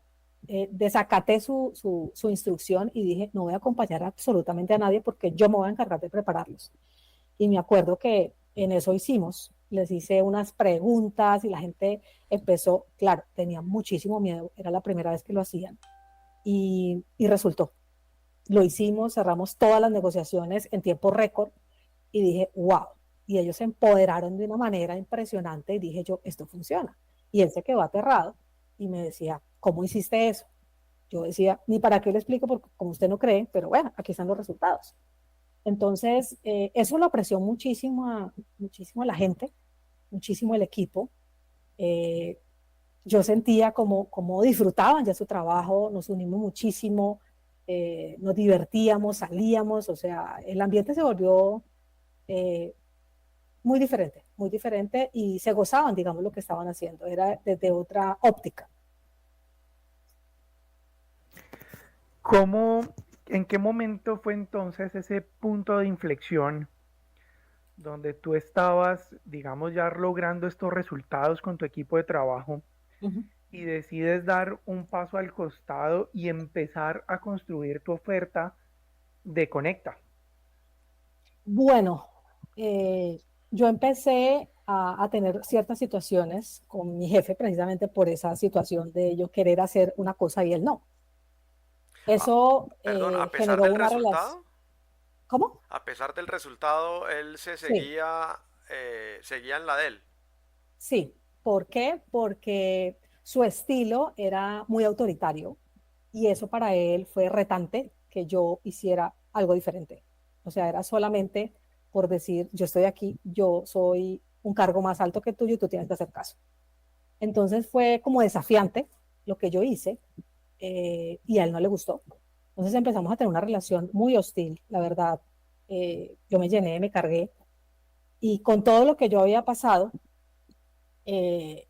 C: desacaté su instrucción y dije, no voy a acompañar absolutamente a nadie porque yo me voy a encargar de prepararlos. Y me acuerdo que en eso hicimos, les hice unas preguntas y la gente empezó, claro, tenía muchísimo miedo, era la primera vez que lo hacían y resultó. Lo hicimos, cerramos todas las negociaciones en tiempo récord y dije, wow. Y ellos se empoderaron de una manera impresionante y dije yo, esto funciona. Y él se quedó aterrado y me decía, ¿cómo hiciste eso? Yo decía, ni para qué le explico, porque como usted no cree, pero bueno, aquí están los resultados. Entonces, eso lo apreció muchísimo a la gente, muchísimo el equipo. Eh, yo sentía como disfrutaban ya su trabajo, nos unimos muchísimo, nos divertíamos, salíamos, o sea, el ambiente se volvió eh, muy diferente y se gozaban, digamos, lo que estaban haciendo, era desde otra óptica.
B: ¿Cómo, en qué momento fue entonces ese punto de inflexión donde tú estabas, digamos, ya logrando estos resultados con tu equipo de trabajo
C: Uh -huh.
B: y decides dar un paso al costado y empezar a construir tu oferta de Conecta?
C: Bueno, yo empecé a tener ciertas situaciones con mi jefe precisamente por esa situación de yo querer hacer una cosa y él no.
A: Ah,
C: Eso
A: perdón, a pesar
C: generó
A: del
C: una relación.
A: resultado,
C: ¿Cómo?
A: a pesar del resultado, él se
C: Sí,
A: seguía en la de él.
C: sí. ¿Por qué? Porque su estilo era muy autoritario y eso para él fue retante que yo hiciera algo diferente. O sea, era solamente por decir, yo estoy aquí, yo soy un cargo más alto que tuyo y tú tienes que hacer caso. Entonces fue como desafiante lo que yo hice y a él no le gustó. Entonces empezamos a tener una relación muy hostil, la verdad. Yo me llené, me cargué y con todo lo que yo había pasado, eh,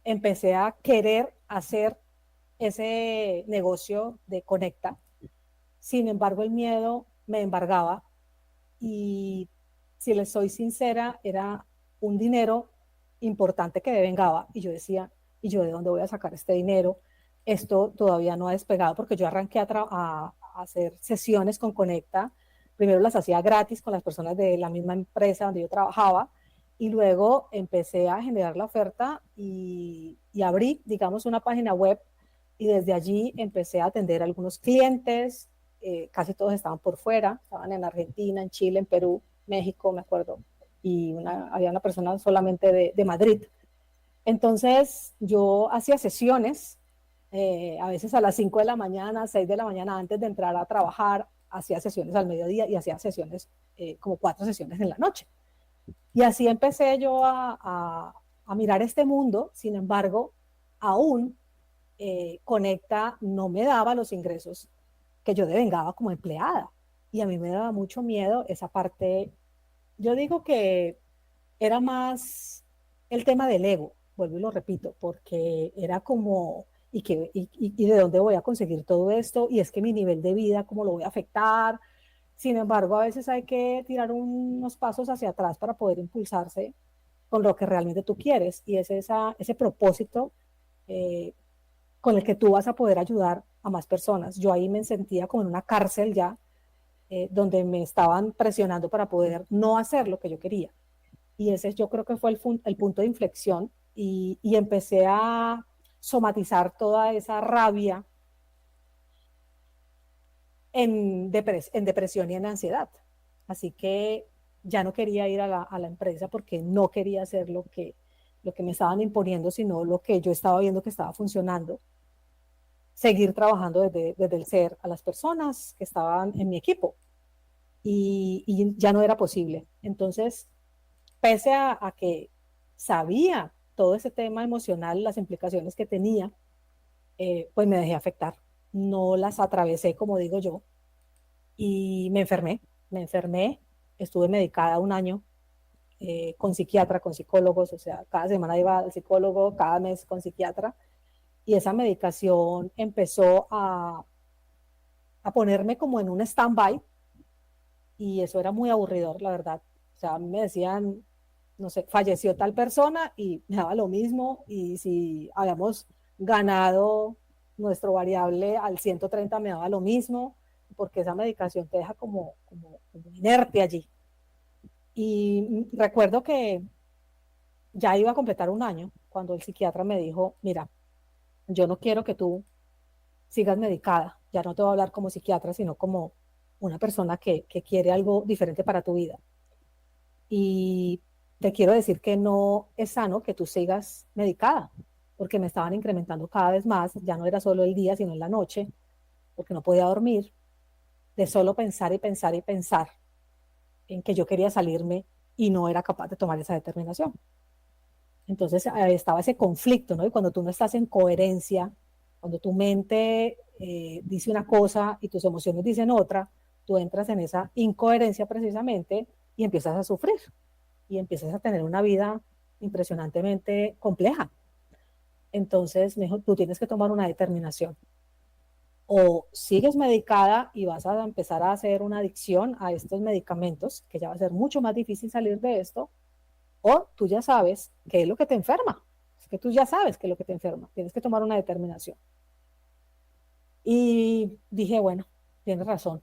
C: empecé a querer hacer ese negocio de Conecta. Sin embargo, el miedo me embargaba y si les soy sincera, era un dinero importante que devengaba y yo decía, ¿y yo de dónde voy a sacar este dinero? Esto todavía no ha despegado porque yo arranqué a hacer sesiones con Conecta. Primero las hacía gratis con las personas de la misma empresa donde yo trabajaba y luego empecé a generar la oferta y abrí, digamos, una página web y desde allí empecé a atender a algunos clientes. Casi todos estaban por fuera, estaban en Argentina, en Chile, en Perú, México, me acuerdo, y había una persona solamente de Madrid. Entonces yo hacía sesiones, a veces a las 5 de la mañana, 6 de la mañana antes de entrar a trabajar, hacía sesiones al mediodía y hacía sesiones, como 4 sesiones en la noche. Y así empecé yo a mirar este mundo, sin embargo, aún Conecta no me daba los ingresos que yo devengaba como empleada. Y a mí me daba mucho miedo esa parte. Yo digo que era más el tema del ego, vuelvo y lo repito, porque era como, ¿y de dónde voy a conseguir todo esto? Y es que mi nivel de vida, ¿cómo lo voy a afectar? Sin embargo, a veces hay que tirar unos pasos hacia atrás para poder impulsarse con lo que realmente tú quieres. Y es ese propósito eh, con el que tú vas a poder ayudar a más personas. Yo ahí me sentía como en una cárcel ya, donde me estaban presionando para poder no hacer lo que yo quería. Y ese yo creo que fue el punto de inflexión y empecé a somatizar toda esa rabia en depresión y en ansiedad. Así que ya no quería ir a la empresa porque no quería hacer lo que me estaban imponiendo, sino lo que yo estaba viendo que estaba funcionando. Seguir trabajando desde el ser a las personas que estaban en mi equipo. Y ya no era posible. Entonces, pese a que sabía todo ese tema emocional, las implicaciones que tenía, pues me dejé afectar. No las atravesé, como digo yo, y me enfermé, estuve medicada un año con psiquiatra, con psicólogos, o sea, cada semana iba al psicólogo, cada mes con psiquiatra, y esa medicación empezó a ponerme como en un stand-by, y eso era muy aburridor, la verdad. O sea, me decían, no sé, falleció tal persona y me daba lo mismo, y si habíamos ganado nuestro variable al 130 me daba lo mismo, porque esa medicación te deja como inerte allí. Y recuerdo que ya iba a completar un año cuando el psiquiatra me dijo, mira, yo no quiero que tú sigas medicada, ya no te voy a hablar como psiquiatra, sino como una persona que quiere algo diferente para tu vida. Y te quiero decir que no es sano que tú sigas medicada, porque me estaban incrementando cada vez más, ya no era solo el día, sino en la noche, porque no podía dormir, de solo pensar y pensar y pensar en que yo quería salirme y no era capaz de tomar esa determinación. Entonces estaba ese conflicto, ¿no? Y cuando tú no estás en coherencia, cuando tu mente dice una cosa y tus emociones dicen otra, tú entras en esa incoherencia precisamente y empiezas a sufrir y empiezas a tener una vida impresionantemente compleja. Entonces me dijo, tú tienes que tomar una determinación. O sigues medicada y vas a empezar a hacer una adicción a estos medicamentos, que ya va a ser mucho más difícil salir de esto, o tú ya sabes qué es lo que te enferma. Es que tú ya sabes qué es lo que te enferma. Tienes que tomar una determinación. Y dije, bueno, tienes razón.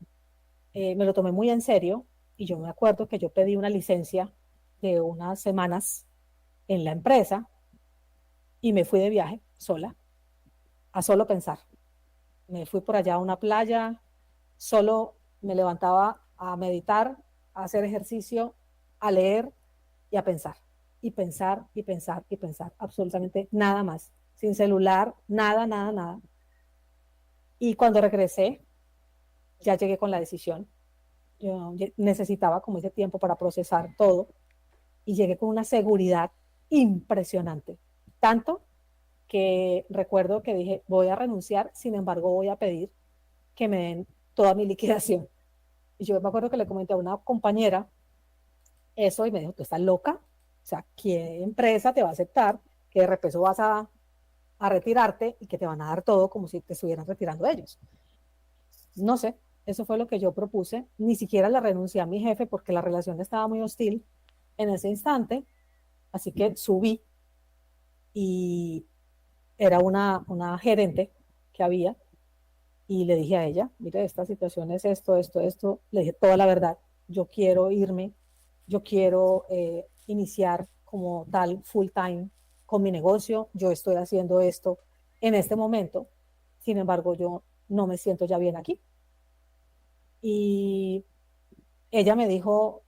C: Me lo tomé muy en serio y yo me acuerdo que yo pedí una licencia de unas semanas en la empresa y me fui de viaje sola, a solo pensar. Me fui por allá a una playa, solo me levantaba a meditar, a hacer ejercicio, a leer y a pensar. Y pensar y pensar y pensar. Absolutamente nada más. Sin celular, nada, nada, nada. Y cuando regresé, ya llegué con la decisión. Yo necesitaba como ese tiempo para procesar todo y llegué con una seguridad impresionante. Tanto que recuerdo que dije, voy a renunciar, sin embargo voy a pedir que me den toda mi liquidación. Y yo me acuerdo que le comenté a una compañera eso y me dijo, ¿tú estás loca? O sea, ¿qué empresa te va a aceptar que de repeso vas a retirarte y que te van a dar todo como si te estuvieran retirando ellos? No sé, eso fue lo que yo propuse. Ni siquiera le renuncié a mi jefe porque la relación estaba muy hostil en ese instante, así que subí y era una gerente que había y le dije a ella, mire, esta situación es esto, esto, esto, le dije toda la verdad, yo quiero irme, yo quiero iniciar como tal full time con mi negocio, yo estoy haciendo esto en este momento, sin embargo yo no me siento ya bien aquí. Y ella me dijo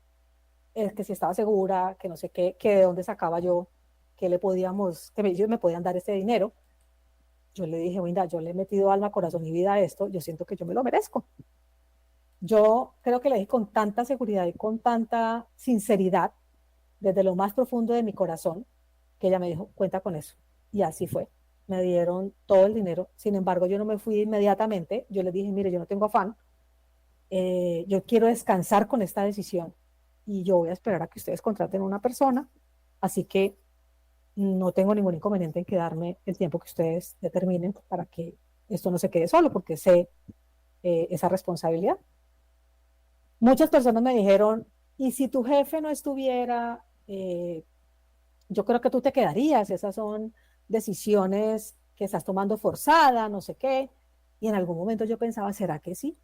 C: que si estaba segura, que no sé qué, que de dónde sacaba yo, que le podíamos, que ellos me podían dar ese dinero. Yo le dije, mira, yo le he metido alma, corazón y vida a esto, yo siento que yo me lo merezco. Yo creo que le dije con tanta seguridad y con tanta sinceridad, desde lo más profundo de mi corazón, que ella me dijo, cuenta con eso. Y así fue. Me dieron todo el dinero. Sin embargo, yo no me fui inmediatamente. Yo les dije, mire, yo no tengo afán. Yo quiero descansar con esta decisión y yo voy a esperar a que ustedes contraten a una persona. Así que no tengo ningún inconveniente en quedarme el tiempo que ustedes determinen para que esto no se quede solo, porque sé esa responsabilidad. Muchas personas me dijeron, ¿y si tu jefe no estuviera? Yo creo que tú te quedarías, esas son decisiones que estás tomando forzada, no sé qué. Y en algún momento yo pensaba, ¿será que sí?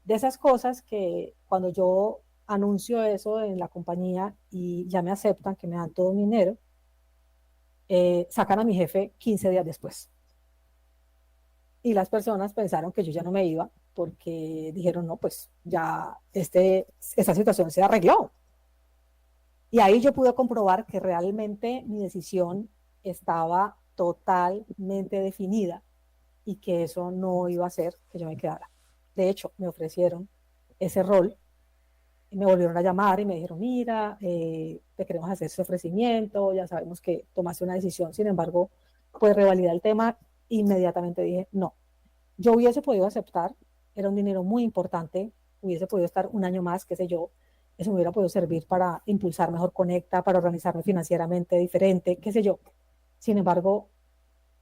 C: De esas cosas que cuando yo anuncio eso en la compañía y ya me aceptan, que me dan todo mi dinero, sacan a mi jefe 15 días después. Y las personas pensaron que yo ya no me iba porque dijeron, no, pues ya esta situación se arregló. Y ahí yo pude comprobar que realmente mi decisión estaba totalmente definida y que eso no iba a hacer que yo me quedara. De hecho, me ofrecieron ese rol y me volvieron a llamar y me dijeron, mira, te queremos hacer ese ofrecimiento, ya sabemos que tomaste una decisión, sin embargo, pues revalidar el tema, inmediatamente dije, no, yo hubiese podido aceptar, era un dinero muy importante, hubiese podido estar un año más, qué sé yo, eso me hubiera podido servir para impulsar mejor Conecta, para organizarme financieramente diferente, qué sé yo. Sin embargo,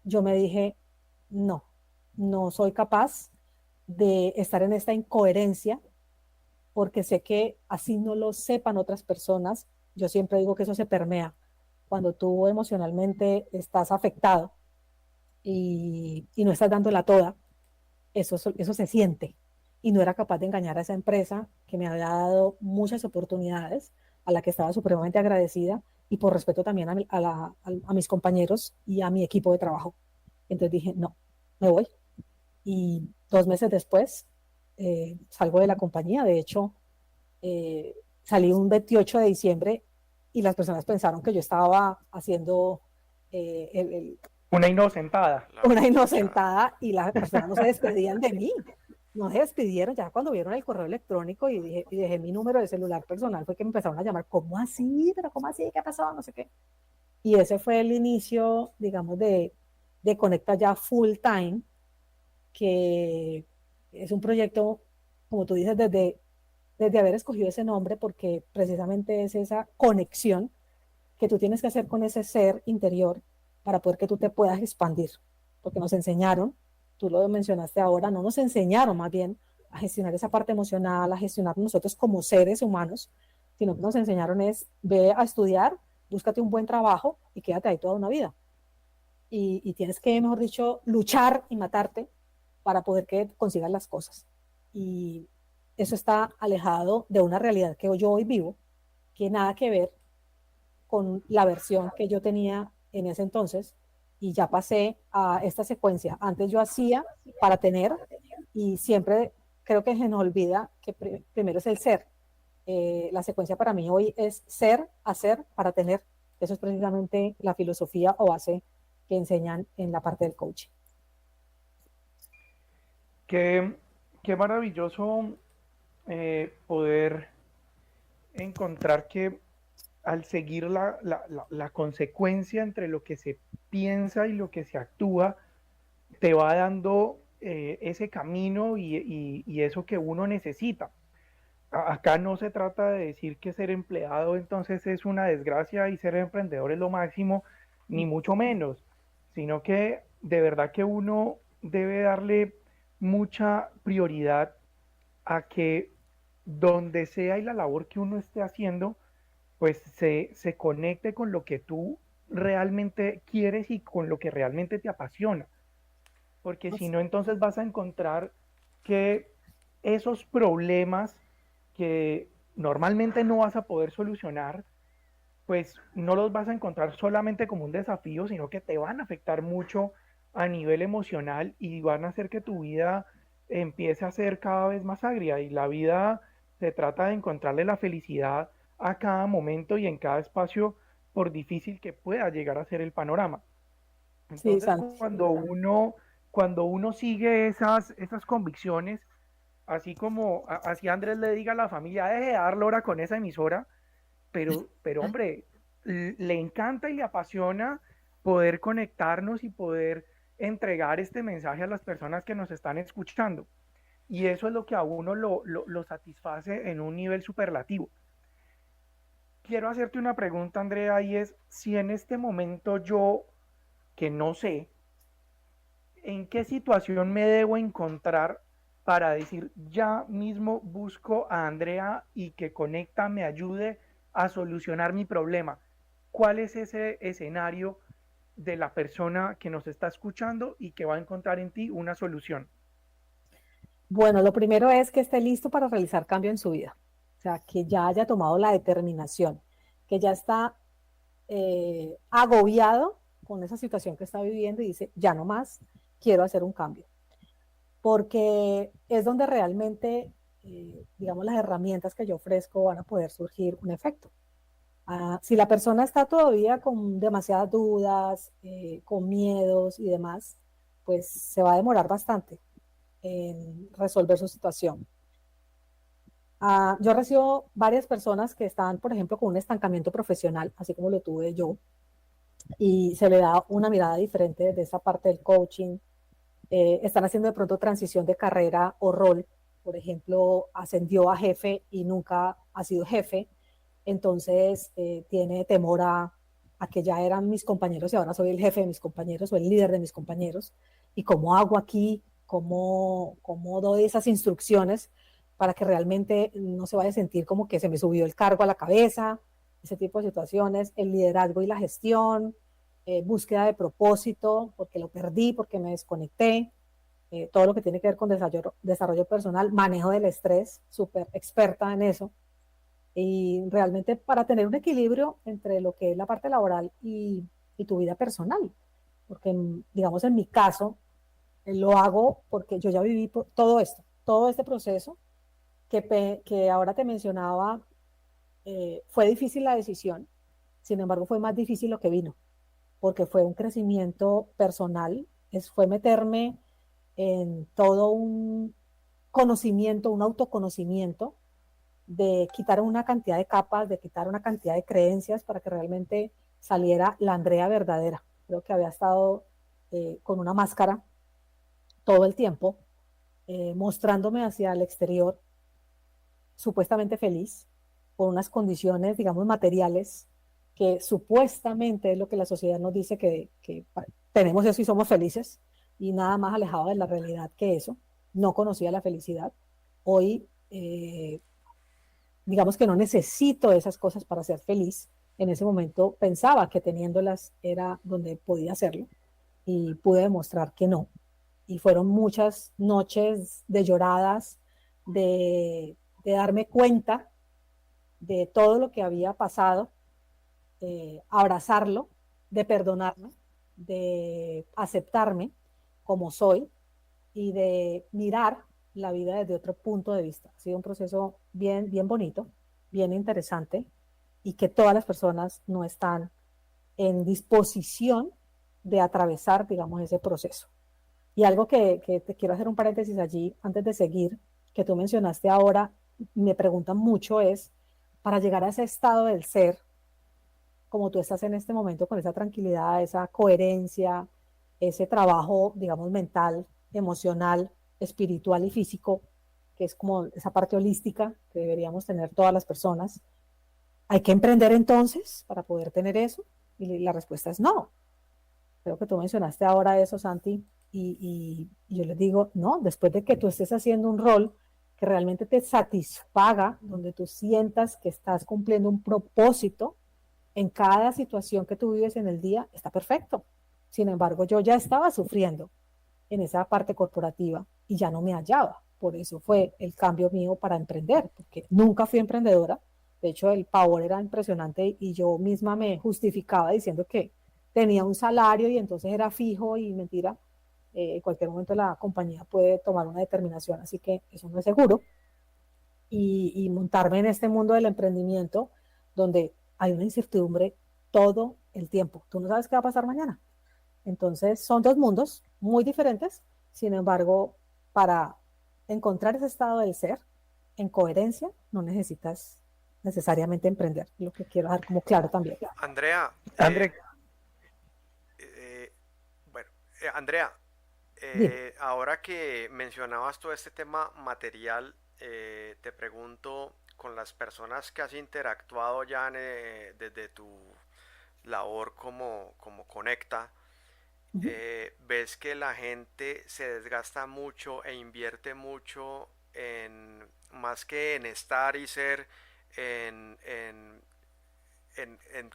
C: yo me dije, no, no soy capaz de estar en esta incoherencia, porque sé que así no lo sepan otras personas, yo siempre digo que eso se permea. Cuando tú emocionalmente estás afectado y no estás dándola toda, eso se siente. Y no era capaz de engañar a esa empresa que me había dado muchas oportunidades, a la que estaba supremamente agradecida, y por respeto también a mis compañeros y a mi equipo de trabajo. Entonces dije, no, me voy. Y 2 meses después salgo de la compañía. De hecho, salí un 28 de diciembre y las personas pensaron que yo estaba haciendo
B: Una inocentada.
C: una inocentada, y las personas no se despedían de mí. No se despidieron. Ya cuando vieron el correo electrónico y dejé mi número de celular personal, fue que me empezaron a llamar, ¿cómo así? ¿Pero cómo así? ¿Qué pasó? No sé qué. Y ese fue el inicio, digamos, de Conecta ya full time, que es un proyecto, como tú dices, desde haber escogido ese nombre, porque precisamente es esa conexión que tú tienes que hacer con ese ser interior para poder que tú te puedas expandir. Porque nos enseñaron, tú lo mencionaste ahora, no nos enseñaron más bien a gestionar esa parte emocional, a gestionar nosotros como seres humanos, sino que nos enseñaron es, ve a estudiar, búscate un buen trabajo y quédate ahí toda una vida. Y tienes que, mejor dicho, luchar y matarte para poder que consigas las cosas. Y eso está alejado de una realidad que yo hoy vivo, que nada que ver con la versión que yo tenía en ese entonces, y ya pasé a esta secuencia. Antes yo hacía para tener, y siempre creo que se nos olvida que primero es el ser. La secuencia para mí hoy es ser, hacer para tener. Eso es precisamente la filosofía o base que enseñan en la parte del coaching.
B: Qué, qué maravilloso poder encontrar que al seguir la consecuencia entre lo que se piensa y lo que se actúa, te va dando ese camino y eso que uno necesita. Acá no se trata de decir que ser empleado entonces es una desgracia y ser emprendedor es lo máximo, ni mucho menos, sino que de verdad que uno debe darle mucha prioridad a que donde sea y la labor que uno esté haciendo, pues se conecte con lo que tú realmente quieres y con lo que realmente te apasiona. Porque si no, entonces vas a encontrar que esos problemas que normalmente no vas a poder solucionar, pues no los vas a encontrar solamente como un desafío, sino que te van a afectar mucho a nivel emocional y van a hacer que tu vida empiece a ser cada vez más agria. Y la vida se trata de encontrarle la felicidad a cada momento y en cada espacio, por difícil que pueda llegar a ser el panorama.
C: Sí,
B: Entonces,
C: Santi.
B: cuando uno sigue esas convicciones, así como así Andrés le diga a la familia, deje de dar lora con esa emisora, pero hombre, le encanta y le apasiona poder conectarnos y poder entregar este mensaje a las personas que nos están escuchando. Y eso es lo que a uno lo satisface en un nivel superlativo. Quiero hacerte una pregunta, Andrea, y es si en este momento yo, que no sé, en qué situación me debo encontrar para decir, ya mismo busco a Andrea y que Conecta me ayude a solucionar mi problema. ¿Cuál es ese escenario de la persona que nos está escuchando y que va a encontrar en ti una solución?
C: Bueno, lo primero es que esté listo para realizar cambio en su vida. O sea, que ya haya tomado la determinación, que ya está agobiado con esa situación que está viviendo y dice, ya no más, quiero hacer un cambio. Porque es donde realmente, digamos, las herramientas que yo ofrezco van a poder surgir un efecto. Si la persona está todavía con demasiadas dudas, con miedos y demás, pues se va a demorar bastante en resolver su situación. Yo recibo varias personas que están, por ejemplo, con un estancamiento profesional, así como lo tuve yo, y se le da una mirada diferente desde esa parte del coaching. Están haciendo de pronto transición de carrera o rol. Por ejemplo, ascendió a jefe y nunca ha sido jefe, entonces tiene temor a que ya eran mis compañeros y ahora soy el jefe de mis compañeros o el líder de mis compañeros. ¿Y cómo hago aquí? ¿Cómo doy esas instrucciones para que realmente no se vaya a sentir como que se me subió el cargo a la cabeza? Ese tipo de situaciones, el liderazgo y la gestión, búsqueda de propósito, porque lo perdí, porque me desconecté, todo lo que tiene que ver con desarrollo personal, manejo del estrés, súper experta en eso. Y realmente para tener un equilibrio entre lo que es la parte laboral y tu vida personal. Porque, digamos, en mi caso, lo hago porque yo ya viví todo esto, todo este proceso que ahora te mencionaba. Fue difícil la decisión, sin embargo fue más difícil lo que vino, porque fue un crecimiento personal, fue meterme en todo un conocimiento, un autoconocimiento, de quitar una cantidad de capas, de quitar una cantidad de creencias para que realmente saliera la Andrea verdadera. Creo que había estado con una máscara todo el tiempo, mostrándome hacia el exterior, supuestamente feliz, por unas condiciones, digamos, materiales, que supuestamente es lo que la sociedad nos dice que tenemos eso y somos felices, y nada más alejado de la realidad que eso. No conocía la felicidad. Hoy, digamos que no necesito esas cosas para ser feliz. En ese momento pensaba que teniéndolas era donde podía hacerlo, y pude demostrar que no. Y fueron muchas noches de lloradas, de darme cuenta de todo lo que había pasado, abrazarlo, de perdonarme, de aceptarme como soy y de mirar la vida desde otro punto de vista. Ha sido un proceso bien, bien bonito, bien interesante, y que todas las personas no están en disposición de atravesar, digamos, ese proceso. Y algo que te quiero hacer un paréntesis allí antes de seguir, que tú mencionaste ahora, me preguntan mucho es, para llegar a ese estado del ser, como tú estás en este momento, con esa tranquilidad, esa coherencia, ese trabajo, digamos, mental, emocional, espiritual y físico, que es como esa parte holística que deberíamos tener todas las personas, ¿hay que emprender entonces para poder tener eso? Y la respuesta es no. Creo que tú mencionaste ahora eso, Santi, y yo les digo, no, después de que tú estés haciendo un rol que realmente te satisfaga, donde tú sientas que estás cumpliendo un propósito en cada situación que tú vives en el día, está perfecto. Sin embargo, yo ya estaba sufriendo en esa parte corporativa y ya no me hallaba. Por eso fue el cambio mío para emprender, porque nunca fui emprendedora. De hecho, el pavor era impresionante y yo misma me justificaba diciendo que tenía un salario y entonces era fijo, y mentira. En cualquier momento la compañía puede tomar una determinación, así que eso no es seguro. Y montarme en este mundo del emprendimiento donde hay una incertidumbre todo el tiempo. Tú no sabes qué va a pasar mañana. Entonces son dos mundos muy diferentes. Sin embargo, para encontrar ese estado del ser en coherencia, no necesitas necesariamente emprender. Lo que quiero dejar como claro también.
A: Andrea,
B: André,
A: eh, bueno, Andrea,
C: Dime.
A: ahora que mencionabas todo este tema material, te pregunto, con las personas que has interactuado ya desde tu labor como Conecta,
C: Uh -huh.
A: ves que la gente se desgasta mucho e invierte mucho en, más que en estar y ser, en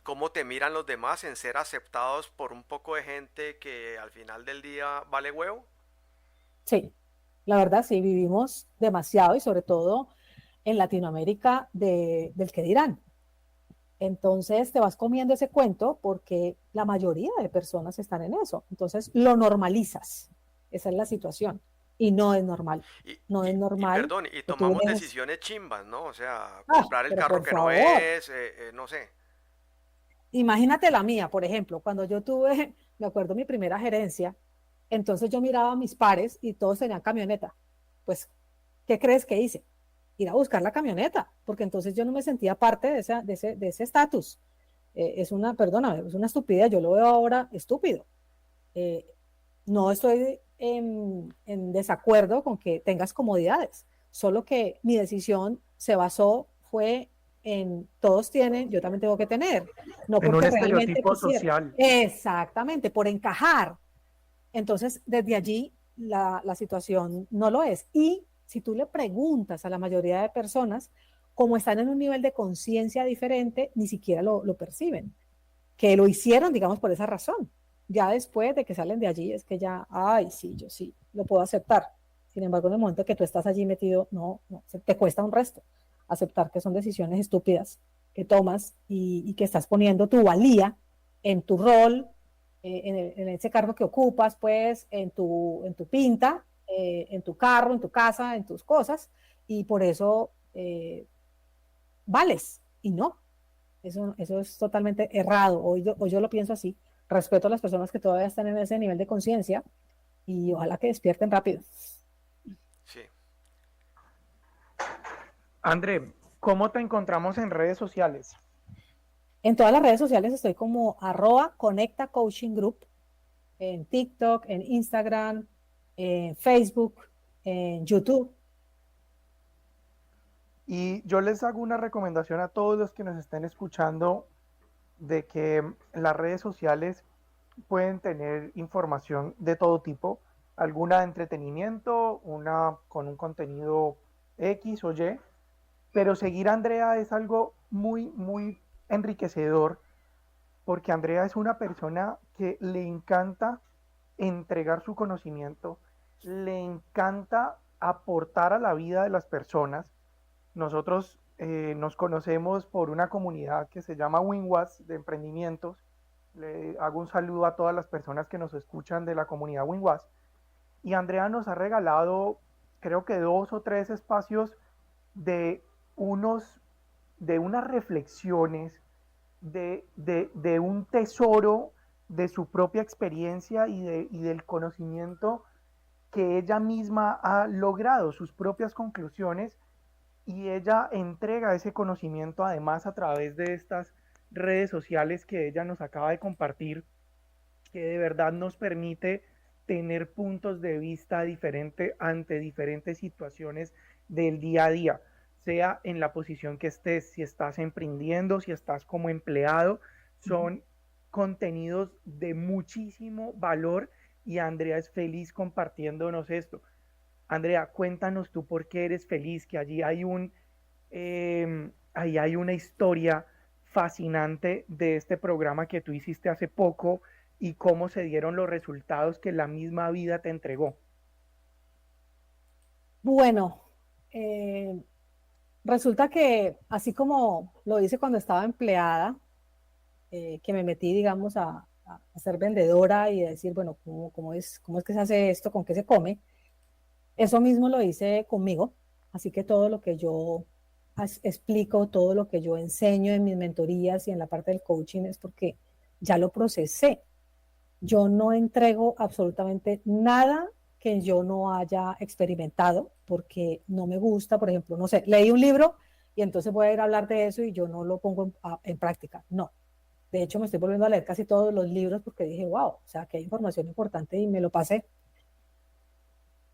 A: cómo te miran los demás, en ser aceptados por un poco de gente que al final del día vale huevo.
C: Sí, la verdad sí, vivimos demasiado y sobre todo en Latinoamérica del que dirán. Entonces te vas comiendo ese cuento porque la mayoría de personas están en eso. Entonces lo normalizas. Esa es la situación. Y no es normal. No es
A: Y
C: normal
A: perdón, y
C: que tú
A: tomamos
C: dejes...
A: decisiones chimbas, ¿no? O sea,
C: Ah,
A: comprar el
C: pero
A: carro
C: por
A: que no
C: favor,
A: es, no sé.
C: imagínate la mía, por ejemplo, cuando yo tuve, me acuerdo, mi primera gerencia, entonces yo miraba a mis pares y todos tenían camioneta. Pues, ¿qué crees que hice? Ir a buscar la camioneta, porque entonces yo no me sentía parte de ese estatus. Es una, perdóname, es una estupidez, yo lo veo ahora estúpido. Eh, no estoy en desacuerdo con que tengas comodidades, solo que mi decisión se basó, fue en todos tienen, yo también tengo que tener, no
B: En un
C: porque realmente
B: estereotipo
C: quisiera.
B: social.
C: Exactamente, por encajar. Entonces, desde allí la situación no lo es. Y si tú le preguntas a la mayoría de personas, como están en un nivel de conciencia diferente, ni siquiera lo perciben, que lo hicieron, digamos, por esa razón. Ya después de que salen de allí, es que ya, ay, sí, yo sí, lo puedo aceptar. Sin embargo, en el momento que tú estás allí metido, no, no, te cuesta un resto aceptar que son decisiones estúpidas que tomas y que estás poniendo tu valía en tu rol, en ese cargo que ocupas, pues, en tu pinta, en tu carro, en tu casa, en tus cosas, y por eso vales, y no. Eso es totalmente errado. Hoy yo lo pienso así. Respeto a las personas que todavía están en ese nivel de conciencia y ojalá que despierten rápido.
A: Sí.
B: André, ¿cómo te encontramos en redes sociales?
C: En todas las redes sociales estoy como @conecta coaching group, en TikTok, en Instagram, en Facebook, en YouTube.
B: Y yo les hago una recomendación a todos los que nos estén escuchando de que las redes sociales pueden tener información de todo tipo, alguna de entretenimiento, una con un contenido X o Y, pero seguir a Andrea es algo muy, muy enriquecedor porque Andrea es una persona que le encanta entregar su conocimiento, le encanta aportar a la vida de las personas. Nosotros nos conocemos por una comunidad que se llama WinWatch de emprendimientos. Le hago un saludo a todas las personas que nos escuchan de la comunidad WinWatch. Y Andrea nos ha regalado, creo que 2 o 3 espacios de unos, de unas reflexiones, de un tesoro de su propia experiencia y del conocimiento que ella misma ha logrado, sus propias conclusiones, y ella entrega ese conocimiento además a través de estas redes sociales que ella nos acaba de compartir, que de verdad nos permite tener puntos de vista diferentes ante diferentes situaciones del día a día, sea en la posición que estés, si estás emprendiendo, si estás como empleado, son contenidos de muchísimo valor y Andrea es feliz compartiéndonos esto. Andrea, cuéntanos tú por qué eres feliz, que allí hay ahí hay una historia fascinante de este programa que tú hiciste hace poco y cómo se dieron los resultados que la misma vida te entregó.
C: Bueno, eh, resulta que así como lo hice cuando estaba empleada, que me metí, digamos, a ser vendedora y a decir, bueno, cómo es que se hace esto? ¿Con qué se come? Eso mismo lo hice conmigo, así que todo lo que yo explico, todo lo que yo enseño en mis mentorías y en la parte del coaching es porque ya lo procesé. Yo no entrego absolutamente nada que yo no haya experimentado porque no me gusta, por ejemplo, no sé, leí un libro y entonces voy a ir a hablar de eso y yo no lo pongo en práctica. No. De hecho, me estoy volviendo a leer casi todos los libros porque dije, wow, o sea, que hay información importante y me lo pasé.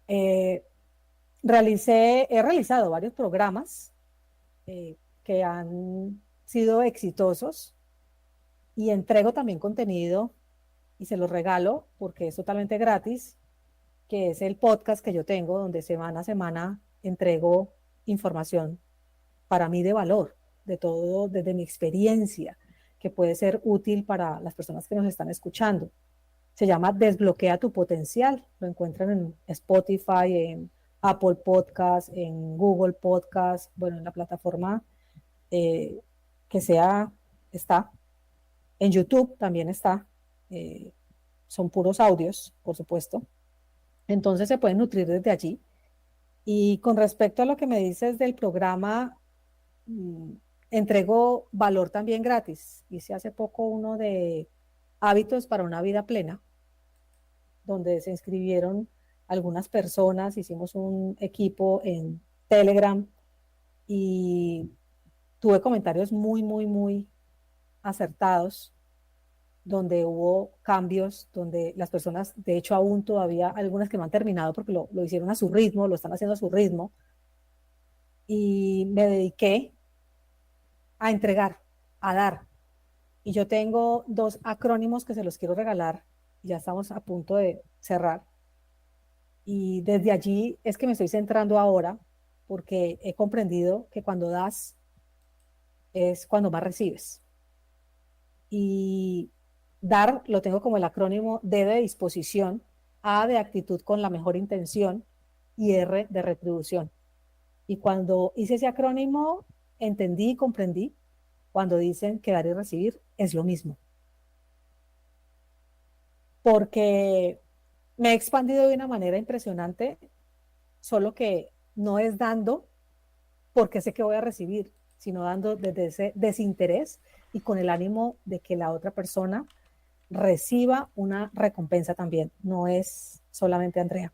C: Eh, he realizado varios programas que han sido exitosos y entrego también contenido y se los regalo porque es totalmente gratis, que es el podcast que yo tengo donde semana a semana entrego información para mí de valor, de todo, desde mi experiencia, que puede ser útil para las personas que nos están escuchando. Se llama Desbloquea tu potencial. Lo encuentran en Spotify, en Apple Podcast, en Google Podcast, bueno, en la plataforma eh, que sea está. En YouTube también está. eh, Son puros audios, por supuesto. Entonces se pueden nutrir desde allí. Y con respecto a lo que me dices del programa, mm, entrego valor también gratis. Hice hace poco uno de hábitos para una vida plena, donde se inscribieron algunas personas, hicimos un equipo en Telegram y tuve comentarios muy, muy, muy acertados, donde hubo cambios, donde las personas, de hecho aún todavía algunas que no han terminado porque lo hicieron a su ritmo, lo están haciendo a su ritmo, y me dediqué a entregar, a dar. Y yo tengo dos acrónimos que se los quiero regalar, ya estamos a punto de cerrar. Y desde allí es que me estoy centrando ahora, porque he comprendido que cuando das es cuando más recibes. Y dar lo tengo como el acrónimo D de disposición, A de actitud con la mejor intención y R de retribución. Y cuando hice ese acrónimo, entendí y comprendí cuando dicen que dar y recibir es lo mismo. Porque me he expandido de una manera impresionante, solo que no es dando porque sé que voy a recibir, sino dando desde ese desinterés y con el ánimo de que la otra persona reciba una recompensa también. No es solamente Andrea.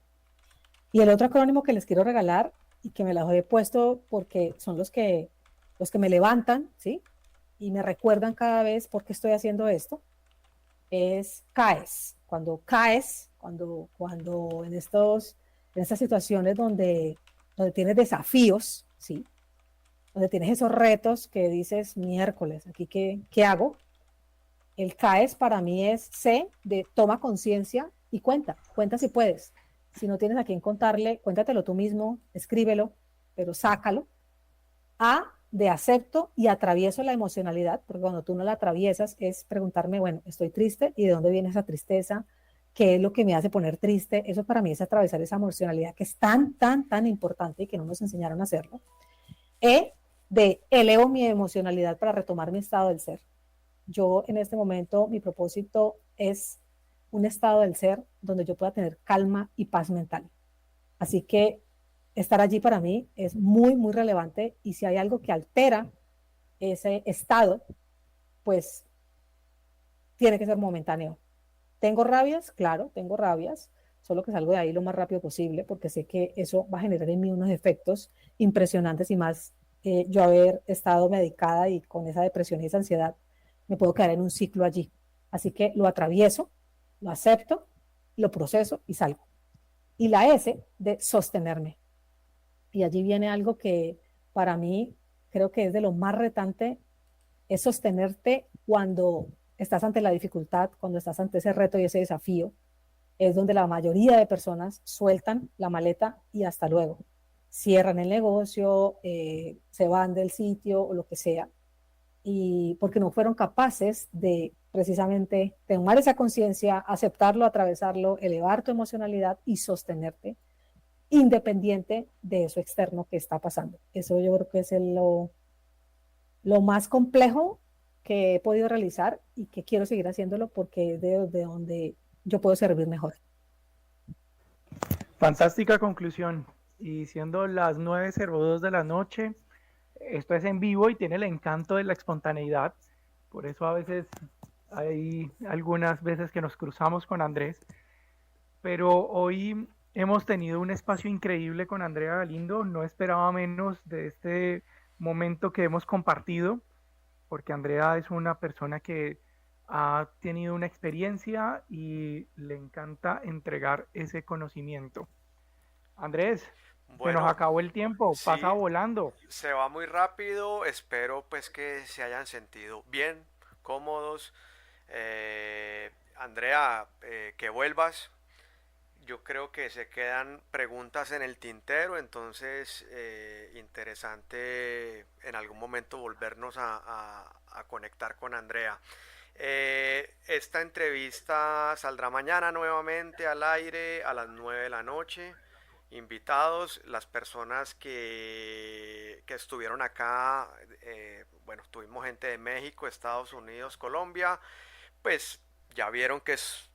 C: Y el otro acrónimo que les quiero regalar y que me los he puesto porque son los que me levantan, ¿sí? Y me recuerdan cada vez por qué estoy haciendo esto, es CAES. Cuando caes, cuando en estas situaciones donde tienes desafíos, ¿sí? Donde tienes esos retos que dices, miércoles, aquí qué hago. El CAES para mí es C de toma conciencia y cuenta si puedes. Si no tienes a quién contarle, cuéntatelo tú mismo, escríbelo, pero sácalo. A de acepto y atravieso la emocionalidad, porque cuando tú no la atraviesas es preguntarme, bueno, estoy triste y de dónde viene esa tristeza, qué es lo que me hace poner triste. Eso para mí es atravesar esa emocionalidad que es tan, tan, tan importante y que no nos enseñaron a hacerlo. E de elevo mi emocionalidad para retomar mi estado del ser. Yo en este momento, mi propósito es un estado del ser donde yo pueda tener calma y paz mental. Así que estar allí para mí es muy, muy relevante y si hay algo que altera ese estado, pues tiene que ser momentáneo. ¿Tengo rabias? Claro, tengo rabias, solo que salgo de ahí lo más rápido posible porque sé que eso va a generar en mí unos efectos impresionantes y más yo haber estado medicada y con esa depresión y esa ansiedad, me puedo quedar en un ciclo allí. Así que lo atravieso, lo acepto, lo proceso y salgo. Y la S de sostenerme. Y allí viene algo que para mí creo que es de lo más retante, es sostenerte cuando estás ante la dificultad, cuando estás ante ese reto y ese desafío. Es donde la mayoría de personas sueltan la maleta y hasta luego. Cierran el negocio, se van del sitio o lo que sea, y porque no fueron capaces de precisamente tomar esa conciencia, aceptarlo, atravesarlo, elevar tu emocionalidad y sostenerte independiente de eso externo que está pasando. Eso yo creo que es lo más complejo que he podido realizar y que quiero seguir haciéndolo porque es de donde yo puedo servir mejor.
B: Fantástica conclusión. Y siendo las 9:02 de la noche, esto es en vivo y tiene el encanto de la espontaneidad. Por eso a veces hay algunas veces que nos cruzamos con Andrés. Pero hoy hemos tenido un espacio increíble con Andrea Galindo. No esperaba menos de este momento que hemos compartido, porque Andrea es una persona que ha tenido una experiencia y le encanta entregar ese conocimiento. Andrés, se nos
A: Bueno,
B: acabó el tiempo, pasa
A: sí,
B: volando.
A: se va muy rápido. Espero pues que se hayan sentido bien, cómodos. Andrea, que vuelvas. Yo creo que se quedan preguntas en el tintero, entonces interesante en algún momento volvernos a conectar con Andrea. Esta entrevista saldrá mañana nuevamente al aire a las 9 de la noche. Invitados, las personas que estuvieron acá. Bueno, tuvimos gente de México, Estados Unidos, Colombia. Pues ya vieron que es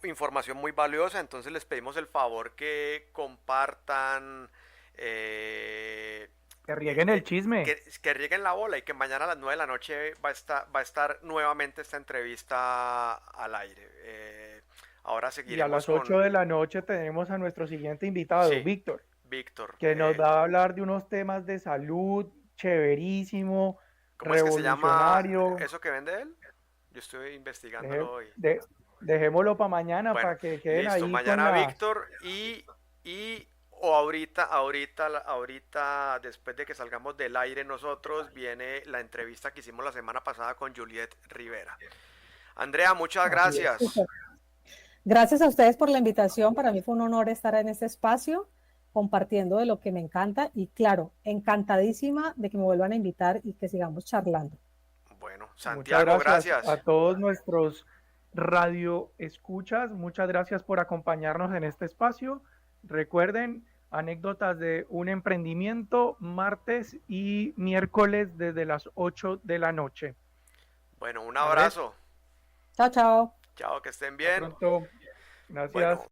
A: información muy valiosa, entonces les pedimos el favor que compartan, eh,
B: Que rieguen el chisme.
A: que rieguen la bola y que mañana a las 9 de la noche va a estar nuevamente esta entrevista al aire. Ahora
B: Y a
A: seguiremos
B: las 8
A: con,
B: de la noche tenemos a nuestro siguiente invitado,
A: sí,
B: Víctor,
A: Víctor.
B: que nos va a hablar de unos temas de salud, chéverísimo,
A: ¿Cómo es que se llama
B: revolucionario.
A: eso que vende él? Yo estoy
B: Deje-
A: investigándolo hoy.
B: Dejémoslo para mañana
A: Bueno,
B: para que queden
A: listo.
B: ahí con
A: Mañana
B: la...
A: Víctor y o ahorita, después de que salgamos del aire nosotros, viene la entrevista que hicimos la semana pasada con Juliet Rivera. Andrea, muchas
B: Así es.
A: gracias.
C: Gracias a ustedes por la invitación. Para mí fue un honor estar en este espacio compartiendo de lo que me encanta y claro, encantadísima de que me vuelvan a invitar y que sigamos charlando.
A: Bueno,
B: Muchas
A: Santiago,
B: gracias
A: gracias.
B: a todos nuestros radio escuchas. Muchas gracias por acompañarnos en este espacio. Recuerden, anécdotas de un emprendimiento martes y miércoles desde las 8 de la noche.
A: Bueno, un
B: Andrés,
A: abrazo.
C: Chao, chao.
A: Chao, que estén
B: hasta
A: bien.
B: pronto. Gracias.
A: Bueno.